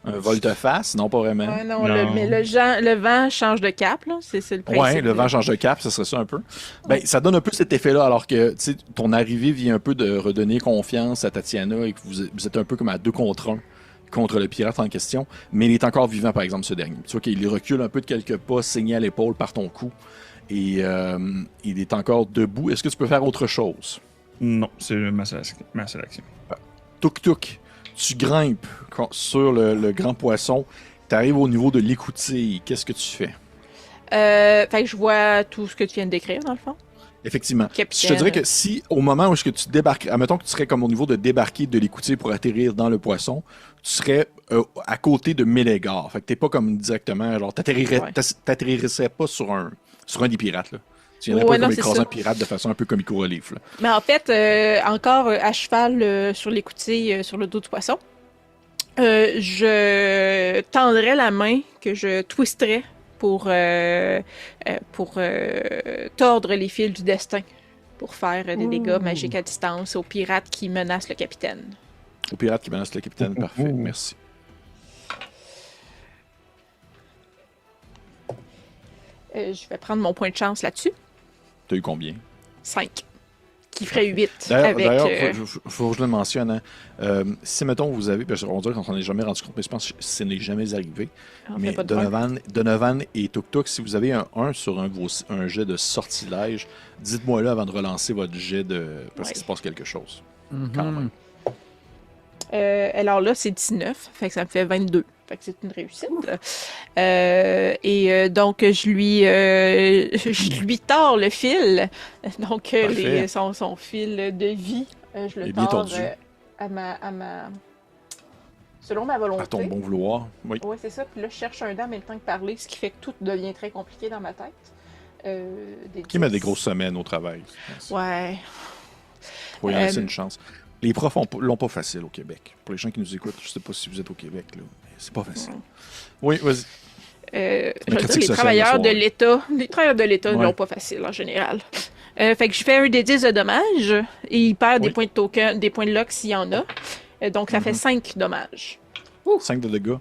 Un volte-face? Non, pas vraiment. Ouais, non, Non. mais le vent change de cap, là. C'est le principe. Ouais, le vent change de cap, ça serait ça un peu. Ben, ça donne un peu cet effet-là, alors que tu sais, ton arrivée vient un peu de redonner confiance à Tatiana et que vous êtes un peu comme à 2 contre 1 contre le pirate en question, mais il est encore vivant, par exemple, ce dernier. Tu vois qu'il recule un peu de quelques pas, saigné à l'épaule par ton coup, et il est encore debout. Est-ce que tu peux faire autre chose? Non, c'est ma seule action. Tuk-tuk, tu grimpes sur le grand poisson, tu arrives au niveau de l'écoutille. Qu'est-ce que tu fais? Fait que je vois tout ce que tu viens de décrire, dans le fond. Effectivement. Capitaine. Je te dirais que si, au moment où est-ce que tu débarques, admettons que tu serais comme au niveau de débarquer de l'écoutier pour atterrir dans le poisson, tu serais à côté de Mélégar. Fait que t'es pas comme directement, genre, Ouais. t'atterrirais pas sur un des pirates, là. Tu viendrais Ouais, pas non, comme c'est écraser ça. un pirate de façon un peu comico-relief, là. Mais en fait, encore à cheval sur l'écoutille, sur le dos du poisson, je tendrais la main que je twisterais pour tordre les fils du destin, pour faire des dégâts magiques à distance aux pirates qui menacent le capitaine. Au pirate qui menace le capitaine, parfait, merci. Je vais prendre mon point de chance là-dessus. T'as eu combien? 5. Qui ferait 8 D'ailleurs, avec... faut que je le mentionne. Hein. Si, mettons, vous avez... Parce qu'on dirait qu'on s'en est jamais rendu compte, mais je pense que ce n'est jamais arrivé. on Mais fait pas de point. Donovan et Tuk-Tuk, si vous avez un 1 sur un jet de sortilège, dites-moi là avant de relancer votre jet de... Parce qu'il se passe quelque chose. Quand même. Alors là, c'est 19, fait que ça me fait 22. Fait que c'est une réussite. Donc, je lui tords le fil. Donc, Parfait. son fil de vie, je le Il est bien tords tordu. selon ma volonté. À ton bon vouloir. Oui. Ouais, c'est ça. Puis là, je cherche un dé en même temps que parler, ce qui fait que tout devient très compliqué dans ma tête. Qui met des grosses semaines au travail. Ouais. Faut y laisser une chance. Les profs l'ont pas facile au Québec. Pour les gens qui nous écoutent, je sais pas si vous êtes au Québec, là, mais c'est pas facile. Oui, vas-y. Je veux dire, les travailleurs de l'État Ouais. l'ont pas facile en général. Fait que je fais un des 10 de dommages et il perd des Oui. points de token, des points de luck s'il y en a. Donc ça fait 5 dommages. 5 de dégâts.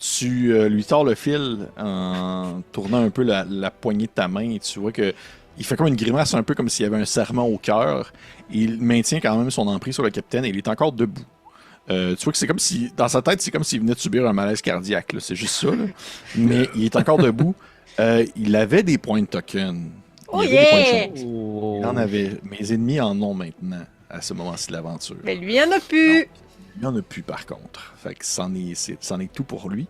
Tu lui tords le fil en tournant un peu la poignée de ta main et tu vois que il fait comme une grimace un peu comme s'il y avait un serrement au cœur. Il maintient quand même son emprise sur le capitaine et il est encore debout. Tu vois que c'est comme si, dans sa tête, c'est comme s'il venait de subir un malaise cardiaque. Là. C'est juste ça. Là. Mais il est encore debout. Il avait des points de token. Oh Il avait des points de yeah! chance. Oh. Il en avait. Mes ennemis en ont maintenant, à ce moment-ci de l'aventure. Mais lui, il en a plus. Il n'y en a plus, par contre. Fait que c'en est tout pour lui.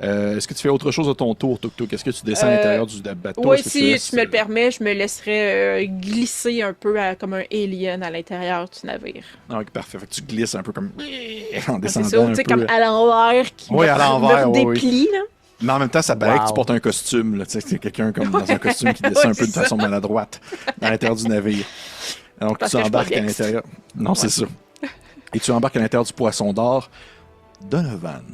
Est-ce que tu fais autre chose à ton tour, Tuk Tuk? Est-ce que tu descends à l'intérieur du bateau? Oui, Est-ce que si laisses- tu me le permets, je me laisserais glisser un peu comme un alien à l'intérieur du navire. Ah, ok, parfait. Fait que tu glisses un peu comme... en C'est descendant ça, un tu sais, peu. comme à l'envers qui Oui, à l'envers, me oui, oui. déplie, là. Mais en même temps, ça paraît que tu Wow. portes un costume. Là. Tu sais, c'est quelqu'un comme dans un costume qui descend un peu de façon maladroite à l'intérieur du navire. Donc, Parce tu que je embarques à suis pas l'intérieur... Non, c'est ça. Et tu embarques à l'intérieur du poisson d'or. Donovan.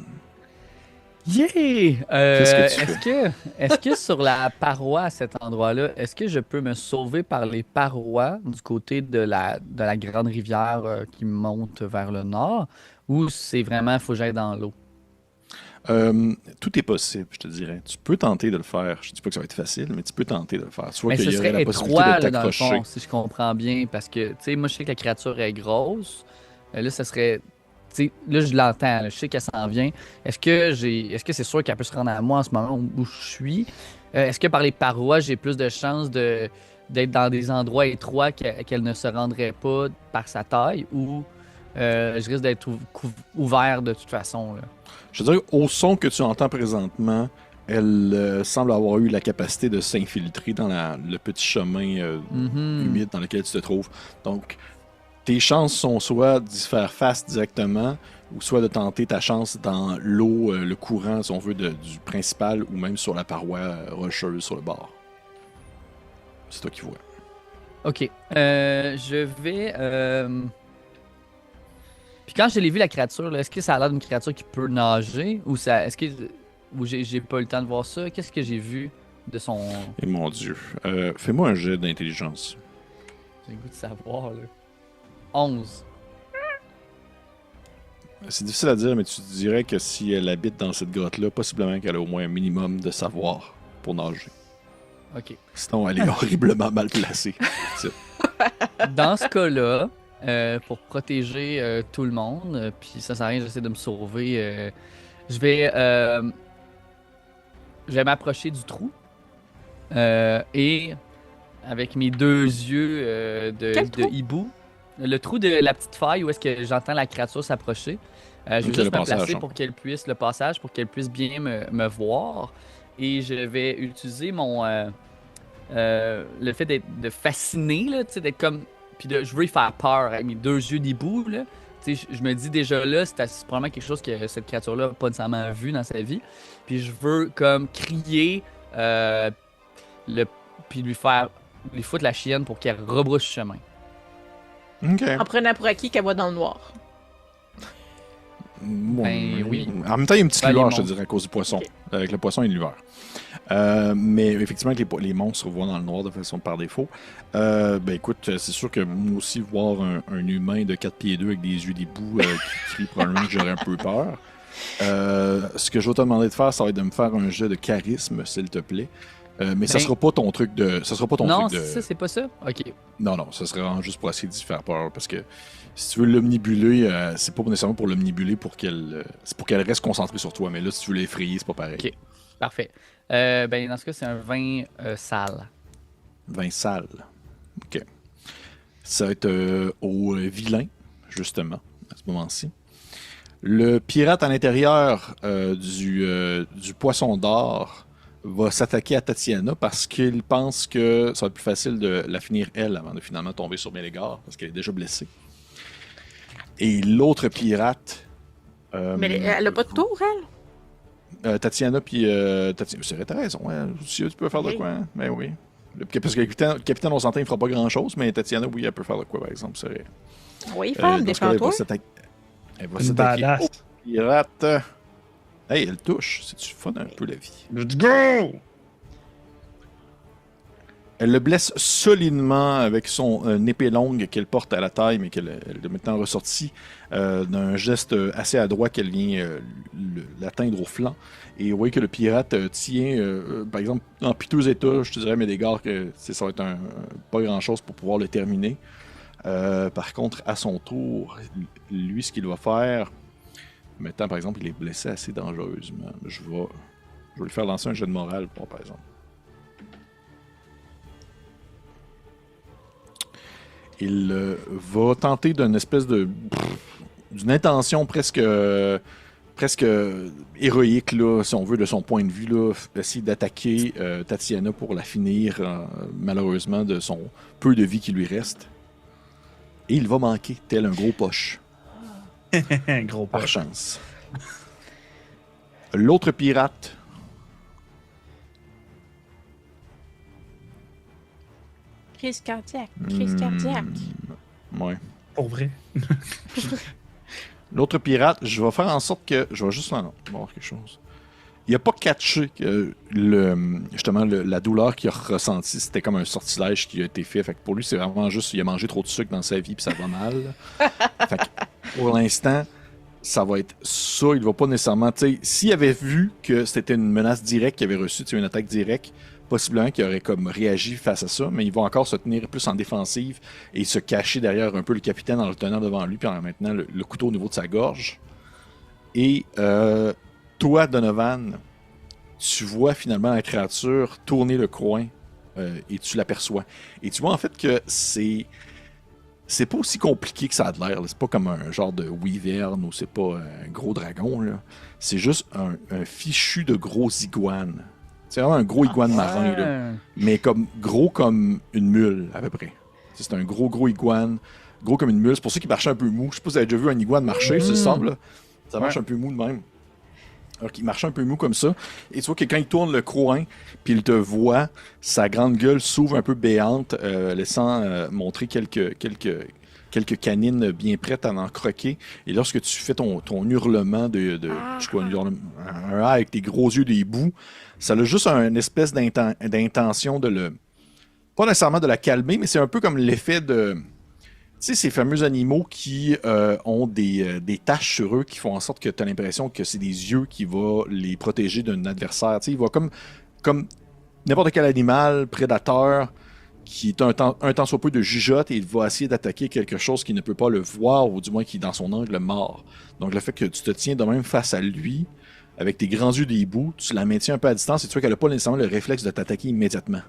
Yeah! Qu'est-ce que tu Est-ce que sur la paroi à cet endroit-là, est-ce que je peux me sauver par les parois du côté de la grande rivière qui monte vers le nord? Ou c'est vraiment, faut que j'aille dans l'eau? Tout est possible, je te dirais. Tu peux tenter de le faire. Je dis pas que ça va être facile, mais tu peux tenter de le faire. Tu vois Mais qu'il ce y aurait serait la possibilité étroit, de là, dans le t'accrocher. fond, si je comprends bien, parce que, tu sais, moi, je sais que la créature est grosse. Là, ça serait... Tu sais, là, je l'entends, là, je sais qu'elle s'en vient. Est-ce que c'est sûr qu'elle peut se rendre à moi en ce moment où je suis? Est-ce que par les parois, j'ai plus de chances d'être dans des endroits étroits qu'elle ne se rendrait pas par sa taille? Ou je risque d'être ouvert de toute façon, là? Je veux dire, au son que tu entends présentement, elle semble avoir eu la capacité de s'infiltrer dans le petit chemin Mhm. humide dans lequel tu te trouves. Donc, tes chances sont soit d'y faire face directement, ou soit de tenter ta chance dans l'eau, le courant, si on veut, du principal, ou même sur la paroi rocheuse sur le bord. C'est toi qui vois. Ok. Je vais. Puis quand je l'ai vu, la créature, là, est-ce que ça a l'air d'une créature qui peut nager? Ou ça. Est-ce que. Ou j'ai pas eu le temps de voir ça? Qu'est-ce que j'ai vu de son. Et mon Dieu. Fais-moi un jet d'intelligence. J'ai le goût de savoir, là. 11. C'est difficile à dire, mais tu dirais que si elle habite dans cette grotte-là, possiblement qu'elle a au moins un minimum de savoir pour nager. Ok. Sinon, elle est horriblement mal placée. Dans ce cas-là, pour protéger tout le monde, puis ça sert à rien, j'essaie de me sauver, je vais m'approcher du trou et avec mes deux yeux Quel de trou? hibou, le trou de la petite faille où est-ce que j'entends la créature s'approcher, je vais Ok, juste le me passage, placer hein. pour qu'elle puisse, le passage, pour qu'elle puisse bien me voir et je vais utiliser mon le fait de fasciner, là, tu sais, d'être comme. Puis je veux y faire peur avec mes deux yeux d'hibou, là. Tu sais, je me dis déjà là, c'est probablement quelque chose que cette créature-là n'a pas nécessairement vu dans sa vie. Puis je veux comme crier, puis lui foutre la chienne pour qu'elle rebrousse chemin. OK. En prenant pour acquis qu'elle voit dans le noir. Ben oui. En même temps, il y a une petite Ben, les lueur, je te monstres. dirais, à cause du poisson. Ok. Avec le poisson, il y a une lueur. Mais effectivement, que les monstres voient dans le noir de façon par défaut. Ben écoute, c'est sûr que moi aussi, voir un humain de 4 pieds 2 avec des yeux d'hibou qui crie, probablement que j'aurais un peu peur. Ce que je vais te demander de faire, ça va être de me faire un jet de charisme, s'il te plaît. Mais ça Ben- sera pas ton truc de. Ça sera pas ton Non, truc de. ça, c'est pas ça? Ok. Non, ça serait vraiment juste pour essayer d'y faire peur. Parce que si tu veux l'omnibuler, c'est pas nécessairement pour l'omnibuler c'est pour qu'elle reste concentrée sur toi. Mais là, si tu veux l'effrayer, c'est pas pareil. Ok. Parfait. Ben, dans ce cas, c'est un vin sale. 20 salles. OK. Ça va être au vilain, justement, à ce moment-ci. Le pirate à l'intérieur du poisson d'or va s'attaquer à Tatiana parce qu'il pense que ça va être plus facile de la finir elle avant de finalement tomber sur Mélégare parce qu'elle est déjà blessée. Et l'autre pirate... Mais elle a pas de tour, elle? Tatiana, puis... c'est vrai, t'as raison. Hein. Tu peux faire de quoi, hein? Ben oui. Parce que le capitaine, on s'entend, il fera pas grand-chose, mais Tatiana, oui, elle peut faire de quoi, par exemple, c'est vrai. Oui, femme, Dans ce cas-là, défends-toi. Elle va Une s'attaquer badass. au pirate. Hey, elle touche. C'est-tu fun un peu, la vie? Let's go! Elle le blesse solidement avec son épée longue qu'elle porte à la taille, mais qu'elle est maintenant ressortie d'un geste assez adroit qu'elle vient l'atteindre au flanc. Et vous voyez que le pirate tient, par exemple, en piteux état, je te dirais, mais des gars que ça va être pas grand-chose pour pouvoir le terminer. Par contre, à son tour, lui, ce qu'il va faire, maintenant, par exemple, il est blessé assez dangereusement. Je vais lui faire lancer un jet de morale, par exemple. Il va tenter d'une espèce d'une intention presque héroïque, là, si on veut, de son point de vue, là, essayer d'attaquer Tatiana pour la finir, malheureusement, de son peu de vie qui lui reste. Et il va manquer, tel un gros poche, Gros par poche. chance. L'autre pirate... Crise cardiaque. Crise cardiaque. Ouais. Pour vrai. L'autre pirate, je vais faire en sorte que... Je vais juste voir quelque chose. Il n'a pas catché que justement la douleur qu'il a ressentie, c'était comme un sortilège qui a été fait. Fait que pour lui, c'est vraiment juste, il a mangé trop de sucre dans sa vie puis ça va mal. Fait que pour l'instant, ça va être ça. Il va pas nécessairement... Tu sais, s'il avait vu que c'était une menace directe qu'il avait reçue, une attaque directe, possiblement qu'il aurait comme réagi face à ça, mais il va encore se tenir plus en défensive et se cacher derrière un peu le capitaine en le tenant devant lui puis en maintenant le couteau au niveau de sa gorge. Et toi, Donovan, tu vois finalement la créature tourner le coin et tu l'aperçois. Et tu vois en fait que c'est pas aussi compliqué que ça a de l'air. C'est pas comme un genre de wyvern ou c'est pas un gros dragon. Là. C'est juste un fichu de gros iguane. C'est vraiment un gros iguane marin, là. Mais comme gros comme une mule, à peu près. C'est un gros iguane, gros comme une mule. C'est pour ça qu'il marchait un peu mou. Je sais pas si vous avez déjà vu un iguane marcher, ça semble. Là. Ça marche un peu mou de même. Alors qu'il marche un peu mou comme ça. Et tu vois que quand il tourne le coin, puis il te voit, sa grande gueule s'ouvre un peu béante, laissant montrer quelques canines bien prêtes à en croquer. Et lorsque tu fais ton hurlement je sais pas, un A avec tes gros yeux des bouts, ça a juste une espèce d'intention de le... Pas nécessairement de la calmer, mais c'est un peu comme l'effet de... Tu sais, ces fameux animaux qui ont des taches sur eux qui font en sorte que tu as l'impression que c'est des yeux qui vont les protéger d'un adversaire. Tu sais, il va comme n'importe quel animal prédateur qui est un tant soit peu de jugeote et il va essayer d'attaquer quelque chose qui ne peut pas le voir ou du moins qui est dans son angle mort. Donc le fait que tu te tiens de même face à lui, avec tes grands yeux des bouts, tu la maintiens un peu à distance et tu vois qu'elle n'a pas nécessairement le réflexe de t'attaquer immédiatement.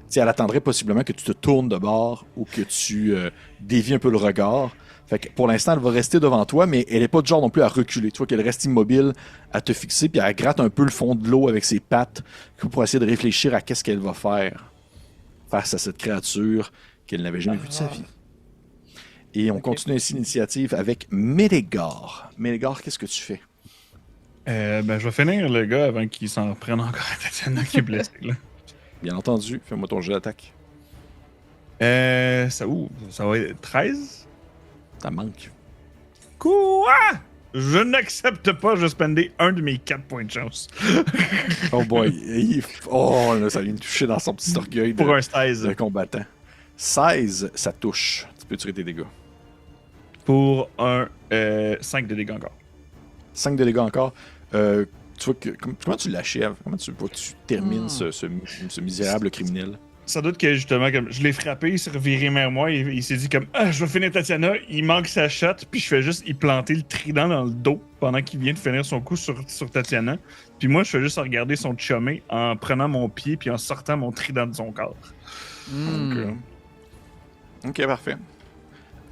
T'sais, elle attendrait possiblement que tu te tournes de bord ou que tu dévies un peu le regard. Fait que pour l'instant, elle va rester devant toi, mais elle n'est pas du genre non plus à reculer. Tu vois qu'elle reste immobile, à te fixer, puis elle gratte un peu le fond de l'eau avec ses pattes pour essayer de réfléchir à qu'est-ce qu'elle va faire face à cette créature qu'elle n'avait jamais vue de sa vie. Et on continue ainsi l'initiative avec Médégor. Médégor, qu'est-ce que tu fais? Je vais finir le gars avant qu'il s'en prenne encore à Tatiana qui est blessé. Là. Bien entendu, fais-moi ton jeu d'attaque. Ça va être 13? Ça manque. Quoi? Je n'accepte pas, je spendais un de mes 4 points de chance. Oh boy. Oh, là, ça vient de toucher dans son petit orgueil Pour un 16. de combattant. 16, ça touche. Tu peux tirer tes dégâts. Pour un 5 de dégâts encore. 5 de dégâts encore. Tu vois que, comment tu l'achèves? Comment tu termines ce misérable criminel? Sans doute que justement, comme je l'ai frappé, il s'est reviré vers moi, il s'est dit comme je vais finir Tatiana, il manque sa shot, puis je fais juste y planter le trident dans le dos pendant qu'il vient de finir son coup sur Tatiana. Puis moi, je fais juste regarder son chumé en prenant mon pied puis en sortant mon trident de son corps. Ok, parfait.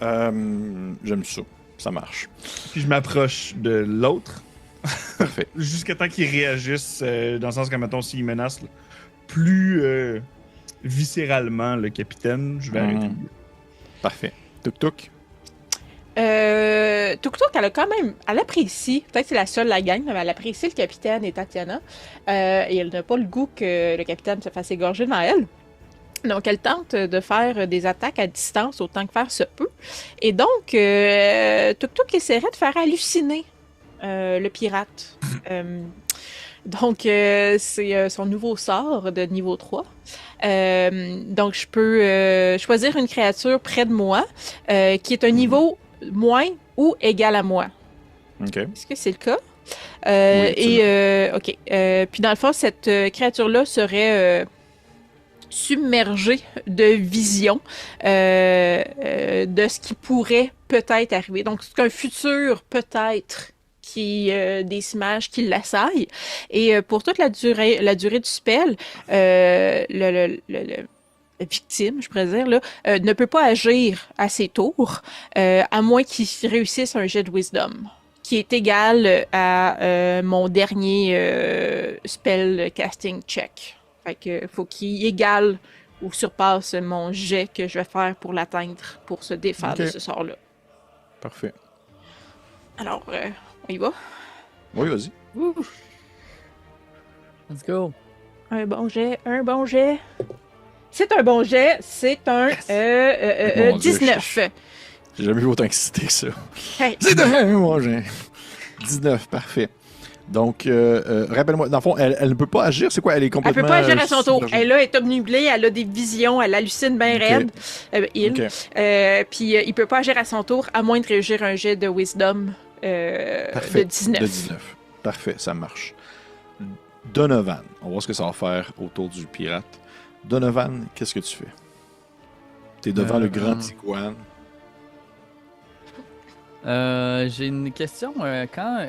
J'aime ça. Ça marche. Puis je m'approche de l'autre. Parfait. Jusqu'à temps qu'il réagisse, dans le sens que, mettons, s'il menace plus viscéralement le capitaine, je vais arrêter. Parfait. Tuk-tuk. Tuk Tuk, elle apprécie, peut-être c'est la seule la gang, mais elle apprécie le capitaine et Tatiana. Et elle n'a pas le goût que le capitaine se fasse égorger devant elle. Donc, elle tente de faire des attaques à distance autant que faire se peut. Et donc, Tuk Tuk essaierait de faire halluciner le pirate. Donc, c'est son nouveau sort de niveau 3. Donc, je peux choisir une créature près de moi qui est un niveau moins ou égal à moi. OK. Est-ce que c'est le cas? Oui, OK. Puis, dans le fond, cette créature-là serait submergée de vision de ce qui pourrait peut-être arriver. Donc, c'est un futur peut-être des images qui l'assaillent. Et pour toute la durée du spell, la victime, je pourrais dire, là, ne peut pas agir à ses tours, à moins qu'il réussisse un jet de wisdom, qui est égal à mon dernier spell casting check. Fait que faut qu'il égale ou surpasse mon jet que je vais faire pour l'atteindre, pour se défaire de ce sort-là. Parfait. Alors, on y va? Oui, vas-y. Ouh. Let's go. Un bon jet. C'est un bon jet, c'est un Mon Dieu, 19. J'ai jamais vu autant excité ça. Hey. C'est de moi, j'ai 19, parfait. Donc, rappelle-moi, dans le fond, elle ne peut pas agir, c'est quoi? Elle est Elle complètement... peut pas agir à son tour. submergée. Elle là, est obnublée, elle a des visions, elle hallucine bien raide. Ok. Puis il peut pas agir à son tour, à moins de réussir un jet de wisdom de 19. De 19. Parfait, ça marche. Donovan, on va voir ce que ça va faire autour du pirate. Donovan, qu'est-ce que tu fais? T'es devant le grand Tiguan. J'ai une question. Quand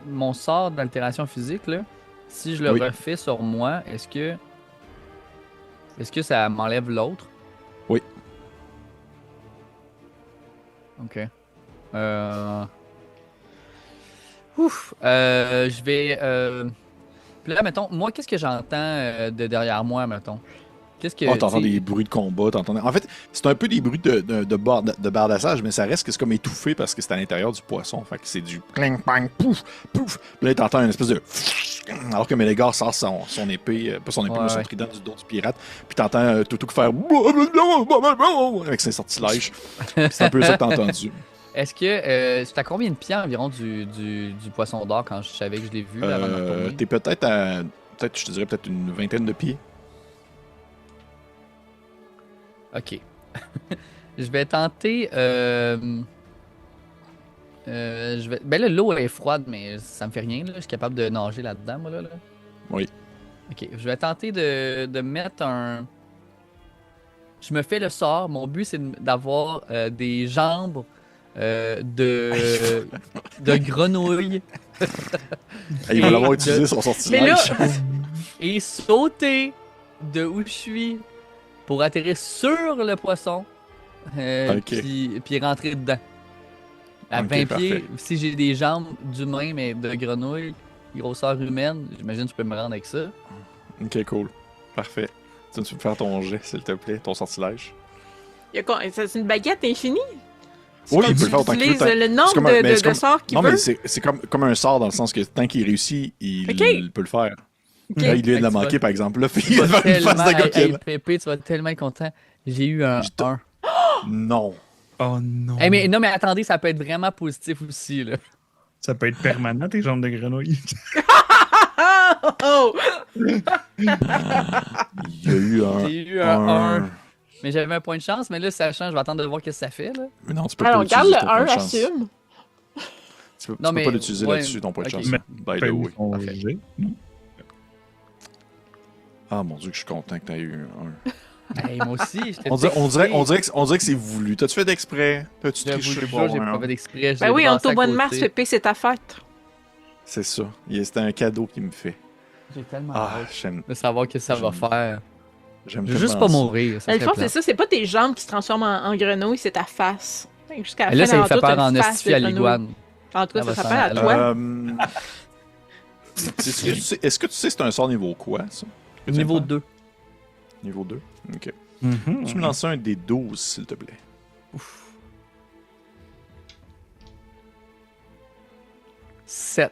mon sort d'altération physique, là, si je le Oui. refais sur moi, est-ce que ça m'enlève l'autre? Oui. Ok. Ouf. Je vais. Puis là, mettons, moi, qu'est-ce que j'entends de derrière moi, mettons? Qu'est-ce que. Oh, t'entends t'sais, des bruits de combat, t'entends... En fait, c'est un peu des bruits de bardassage, mais ça reste que c'est comme étouffé parce que c'est à l'intérieur du poisson. Fait que c'est du cling, bang, pouf, pouf. Puis là, t'entends une espèce de... Alors que Mélégar sort son épée, pas son épée, mais son Ouais. trident du dos du pirate. Puis t'entends Toutou faire... avec ses sortilèges. Puis c'est un peu ça que t'as entendu. Est-ce que. C'était à combien de pieds environ du poisson d'or quand je savais que je l'ai vu là, avant de me retourner? T'es peut-être à... Peut-être, je te dirais peut-être une vingtaine de pieds. Ok. Je vais tenter. Ben là, l'eau est froide, mais ça me fait rien. Là. Je suis capable de nager là-dedans, moi. Là. Oui. Ok. Je vais tenter de mettre un. Je me fais le sort. Mon but, c'est d'avoir des jambes de grenouille Il va l'avoir de- utilisé son Mais là, sortilège. et sauter de où je suis pour atterrir sur le poisson. Ok. Puis rentrer dedans. À Ok, 20 pieds, parfait. si j'ai des jambes d'humain, mais de grenouille, grosseur humaine, j'imagine que tu peux me rendre avec ça. Ok, cool. Parfait. Tu peux me faire ton jet, s'il te plaît, ton sortilège. c'est une baguette infinie? Oui, il Comme peut le faire autant qu'il veut. utilise le C'est nombre comme un- mais c'est de comme- sorts qu'il Non, veut. mais c'est comme un sort dans le sens que tant qu'il réussit, il Ok. peut le faire. Ok. Là, il vient de la Fait que tu manquer, vas- par exemple. Là, Tu il va vas faire une face de tellement, gars qui hey, aime. Pépé, tu vas tellement être content. J'ai eu un Je te- 1. Non. Oh non. Hey, mais, non, mais attendez, ça peut être vraiment positif aussi. Là. Ça peut être permanent, tes jambes de grenouille. Ah! Oh! Il y a eu un. J'ai eu un 1. Mais j'avais un point de chance, mais là, sachant, je vais attendre de voir ce que ça fait. Là. Mais non, tu peux Alors, pas garde l'utiliser, le ton point 1, de chance. assume. Tu peux Non, mais- pas l'utiliser ouais, là-dessus, ton point de ok. chance. Mais- By the way. Ton Parfait. jet, non? Ah, mon Dieu, que je suis content que tu aies eu un. Hey, moi aussi, j'étais On dirait excité. que c'est voulu. T'as-tu fait d'exprès? T'as-tu J'avoue, triché le pour jour, j'ai avoir pas un? fait d'exprès. Ben oui, on est au mois de mars, Pépé, c'est ta fête. C'est ça. C'était un cadeau qu'il me fait. J'ai tellement Ah, hâte j'aime de savoir ce que ça va faire. j'aime Je veux juste tellement pas ça. mourir. Ça Mais le serait fond, c'est plate. ça, c'est pas tes jambes qui se transforment en grenouille, c'est ta face. Jusqu'à la Et là, fin, ça lui dans fait toute peur une en face hostie de à grenouille. l'iguane. En tout cas, Elle va ça s'en s'appelle à aller. toi. Est-ce que tu sais c'est un sort niveau quoi, ça? Que tu Niveau viens de 2. faire? Niveau 2? Ok. Mhm. Tu me lances un des 12, s'il te plaît. 7.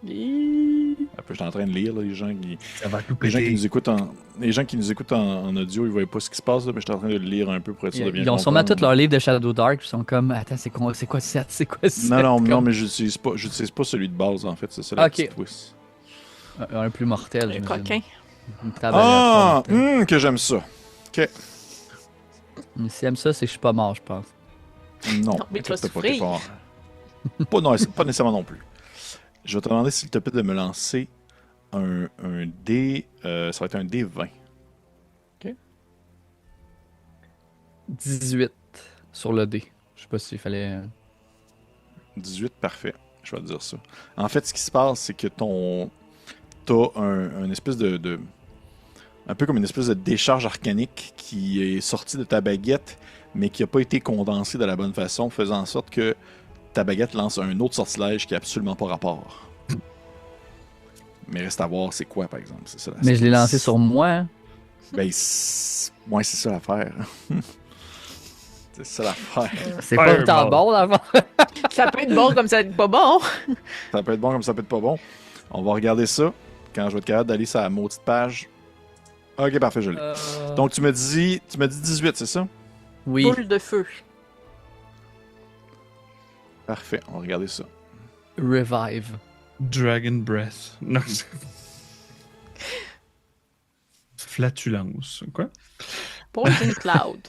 Un peu, je suis en train de lire là, les gens qui. Ça va tout Les gens qui péter. nous écoutent en audio, ils voient pas ce qui se passe, là, mais je suis en train de le lire un peu pour être sûr de bien Ils ont sûrement comprendre. tous leurs livres de Shadow Dark, puis ils sont comme, attends, c'est quoi 7? C'est quoi 7? Non, mais j'utilise pas celui de base, en fait. C'est ça la Ok. petite twist. Un plus mortel, Un j'imagine. coquin. Une tablette mortelle. Que j'aime ça. S'ils aiment ça, c'est que je suis pas mort, je pense. Non, mais tu vas inquiète-toi pas, souffrir. t'es pas... non, pas nécessairement non plus. Je vais te demander, s'il te plaît, de me lancer un dé... ça va être un dé 20. 18 sur le dé. Je sais pas s'il fallait... 18, parfait. Je vais te dire ça. En fait, ce qui se passe, c'est que t'as un espèce de... Un peu comme une espèce de décharge arcanique qui est sortie de ta baguette, mais qui n'a pas été condensée de la bonne façon, faisant en sorte que ta baguette lance un autre sortilège qui n'a absolument pas rapport. Mais reste à voir c'est quoi, par exemple. C'est ça, Mais je l'ai lancé sur moi. Hein. Ben, ouais, c'est ça l'affaire. C'est ça l'affaire. C'est pas tant Fireball. bon d'avant. Ça peut être bon comme ça peut être pas bon. Ça peut être bon comme ça peut être pas bon. On va regarder ça quand je vais être capable d'aller sur la maudite page. Ok, parfait, je l'ai. Donc, tu me dis 18, c'est ça? Oui. Boule de feu. Parfait, on va regarder ça. Revive. Dragon Breath. Non, c'est... Flatulence. Quoi? Poison Cloud.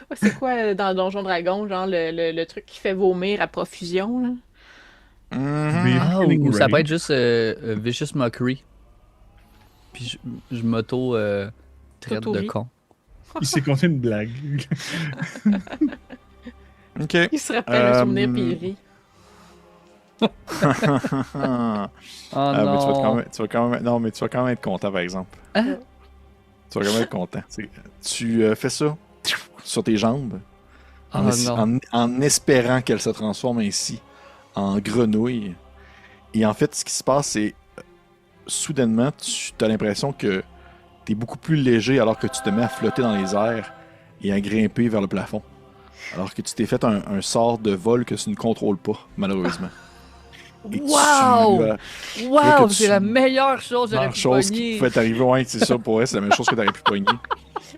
Ouais, c'est quoi dans Donjon Dragon, genre le truc qui fait vomir à profusion, là? Mhm. Ah, Feeling ou ça ready. peut être juste Vicious Mockery. Puis je m'auto traite de T'auto-ris. con. Il s'est conté une blague. Ok. Il se rappelle un souvenir puis il rit. Ah, Oh mais non. non, mais tu vas quand même être content, par exemple. Hein? Tu vas quand même être content. Tu fais ça sur tes jambes Oh non. en espérant qu'elle se transforme ainsi en grenouille. Et en fait, ce qui se passe, c'est soudainement, tu as l'impression que tu es beaucoup plus léger alors que tu te mets à flotter dans les airs et à grimper vers le plafond. Alors que tu t'es fait un sort de vol que tu ne contrôles pas, malheureusement. Et Wow! tu, Wow! que C'est tu- la meilleure chose que j'aurais la pu chose qui pogner. pouvait t'arriver, ouais, c'est ça, pour elle, c'est la même chose que tu aurais pu pogner.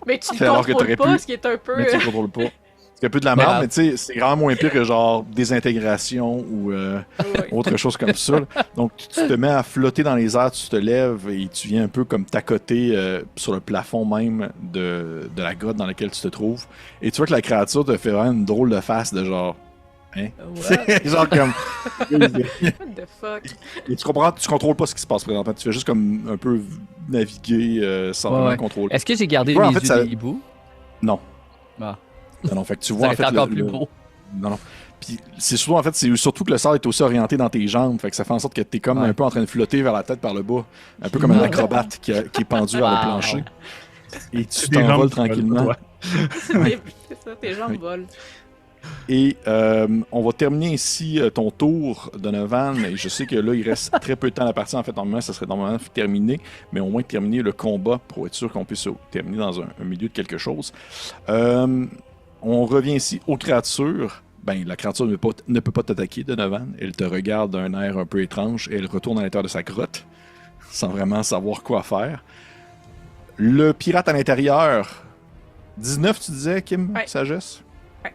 Mais tu C'est le alors que contrôles t'aurais pas, pu- ce qui est un peu... Mais tu ne contrôles pas. C'est un peu de la Mais merde, ah. mais tu sais, c'est vraiment moins pire que genre désintégration ou ouais. autre chose comme ça. Là. Donc, tu te mets à flotter dans les airs, tu te lèves et tu viens un peu comme t'accoter sur le plafond même de la grotte dans laquelle tu te trouves. Et tu vois que la créature te fait vraiment une drôle de face de genre. Hein? Ouais. Genre comme. What the fuck? Et tu comprends, tu contrôles pas ce qui se passe présentement. Tu fais juste comme un peu naviguer sans Ouais, vraiment ouais. contrôler. Est-ce que j'ai gardé Ouais, en les fait, yeux ça- des hiboux? Non. Ah. Non, non, fait que tu Ça vois en aurait été fait. encore plus beau. Non, non. Puis c'est souvent, en fait, c'est surtout que le sort est aussi orienté dans tes jambes. Fait que ça fait en sorte que t'es comme Ouais. un peu en train de flotter vers la tête par le bas. Un peu comme un acrobate qui est pendu vers le Wow. plancher. Et tu C'est des jambes t'envoles qui volent, tranquillement. ouais. C'est ça, tes jambes volent. Et on va terminer ici ton tour, Donovan. Et je sais que là, il reste très peu de temps à la partie. En fait, normalement, ça serait normalement terminé. Mais au moins terminer le combat pour être sûr qu'on puisse terminer dans un milieu de quelque chose. On revient ici aux créatures. Ben, la créature ne peut pas t'attaquer, Donovan. Elle te regarde d'un air un peu étrange et elle retourne à l'intérieur de sa grotte sans vraiment savoir quoi faire. Le pirate à l'intérieur, 19, tu disais, Kim, Ouais. sagesse? Ouais.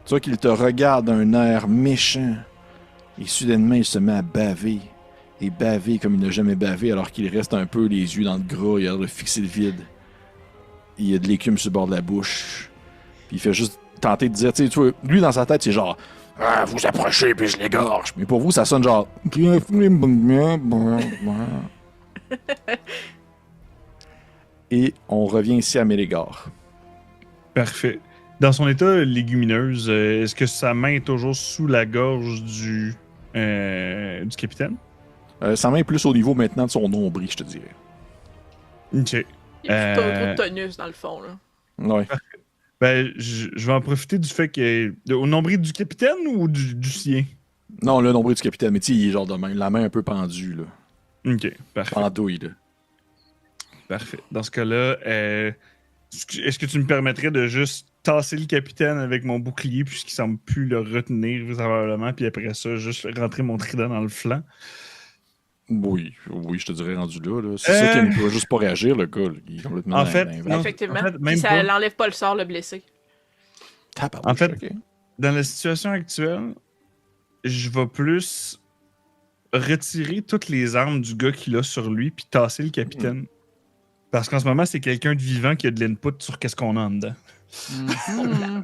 Tu vois qu'il te regarde d'un air méchant et soudainement il se met à baver. Et baver comme il n'a jamais bavé alors qu'il reste un peu les yeux dans le gras, il a l'air de fixer le vide. Il y a de l'écume sur le bord de la bouche. Puis il fait juste tenter de dire, tu sais, lui dans sa tête c'est genre ah, vous approchez puis je l'égorge. Mais pour vous ça sonne genre et on revient ici à Mélégare. Parfait. Dans son état légumineuse, est-ce que sa main est toujours sous la gorge du capitaine? Sa main est plus au niveau maintenant de son nombril, je te dirais. Ok. Il y a plus trop de tonus dans le fond, là. Ouais. Ben, je vais en profiter du fait que. Au nombril du capitaine ou du sien? Non, le nombril du capitaine, mais tu sais, il est genre de main, la main un peu pendue, là. Ok, parfait. Pendouille, là. Parfait. Dans ce cas-là, est-ce que tu me permettrais de juste tasser le capitaine avec mon bouclier puisqu'il semble plus le retenir vraisemblablement, puis après ça, juste rentrer mon trident dans le flanc? Oui, je te dirais rendu là. C'est ça qu'il ne pourrait juste pas réagir, le gars. Il est complètement En fait, dans les non. vagues. Effectivement. en fait, Puis même ça pas. l'enlève pas le sort, le blessé. Tabarnouche, En fait, ok. Dans la situation actuelle, je vais plus retirer toutes les armes du gars qu'il a sur lui puis tasser le capitaine. Parce qu'en ce moment, c'est quelqu'un de vivant qui a de l'input sur qu'est-ce qu'on a en dedans. Mhm.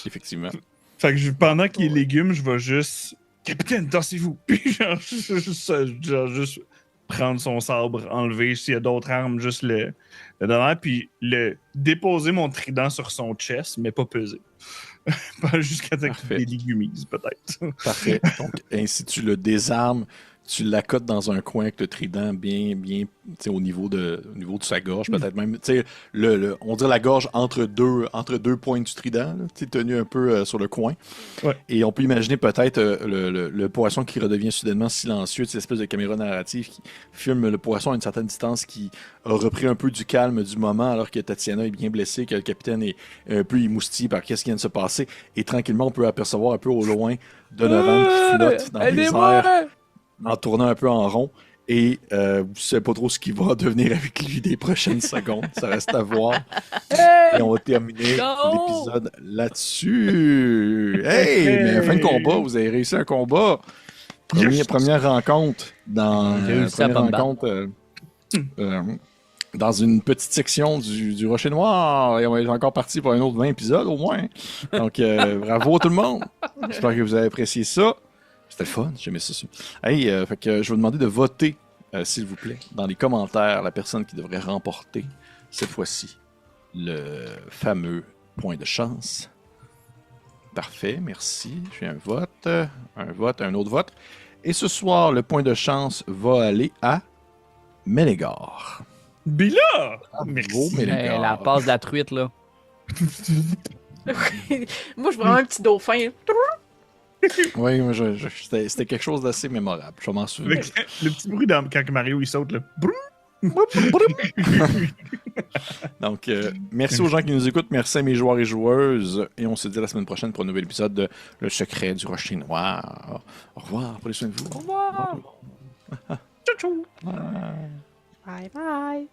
Effectivement. Fait que pendant qu'il est légume, je vais juste... Capitaine, tassez-vous! Puis juste prendre son sabre, enlever s'il y a d'autres armes, juste le devant, puis déposer mon trident sur son chest, mais pas peser. Pas jusqu'à temps qu'il Parfait. délégumise, peut-être. Parfait. Donc, ainsi, tu le désarmes, tu l'accotes dans un coin avec le trident bien, tu sais, au niveau de sa gorge, peut-être même, tu sais, on dirait la gorge entre deux points du trident, là, tu sais, tenu un peu sur le coin. Ouais. Et on peut imaginer peut-être le poisson qui redevient soudainement silencieux, cette espèce de caméra narrative qui filme le poisson à une certaine distance, qui a repris un peu du calme du moment alors que Tatiana est bien blessée, que le capitaine est un peu émoustillé par qu'est-ce qui vient de se passer. Et tranquillement, on peut apercevoir un peu au loin Donovan qui flotte dans les Aidez-moi! airs en tournant un peu en rond. Et vous ne savez pas trop ce qui va devenir avec lui des prochaines secondes. Ça reste à voir. Et on va terminer Non! l'épisode là-dessus. Hey! Mais fin de combat, vous avez réussi un combat. Première rencontre dans J'ai réussi à pas me battre. dans une petite section du Rocher Noir. Et on est encore parti pour un autre 20 épisodes au moins. Donc, bravo tout le monde. J'espère que vous avez apprécié ça. C'était le fun, j'aimais ça. Hey, fait que je vais vous demander de voter, s'il vous plaît, dans les commentaires, la personne qui devrait remporter cette fois-ci le fameux point de chance. Parfait, merci. J'ai un vote, un autre vote. Et ce soir, le point de chance va aller à Ménégard. Bila! Bravo, Merci. Ménégard. La passe de la truite, là. Moi, je vois un petit dauphin. Oui, c'était quelque chose d'assez mémorable. Je m'en souviens. Avec le petit bruit quand Mario il saute, là. Donc, merci aux gens qui nous écoutent. Merci à mes joueurs et joueuses. Et on se dit à la semaine prochaine pour un nouvel épisode de Le secret du Rocher Noir. Au revoir. Prenez soin de vous. Au revoir! Ciao, ciao! Bye bye.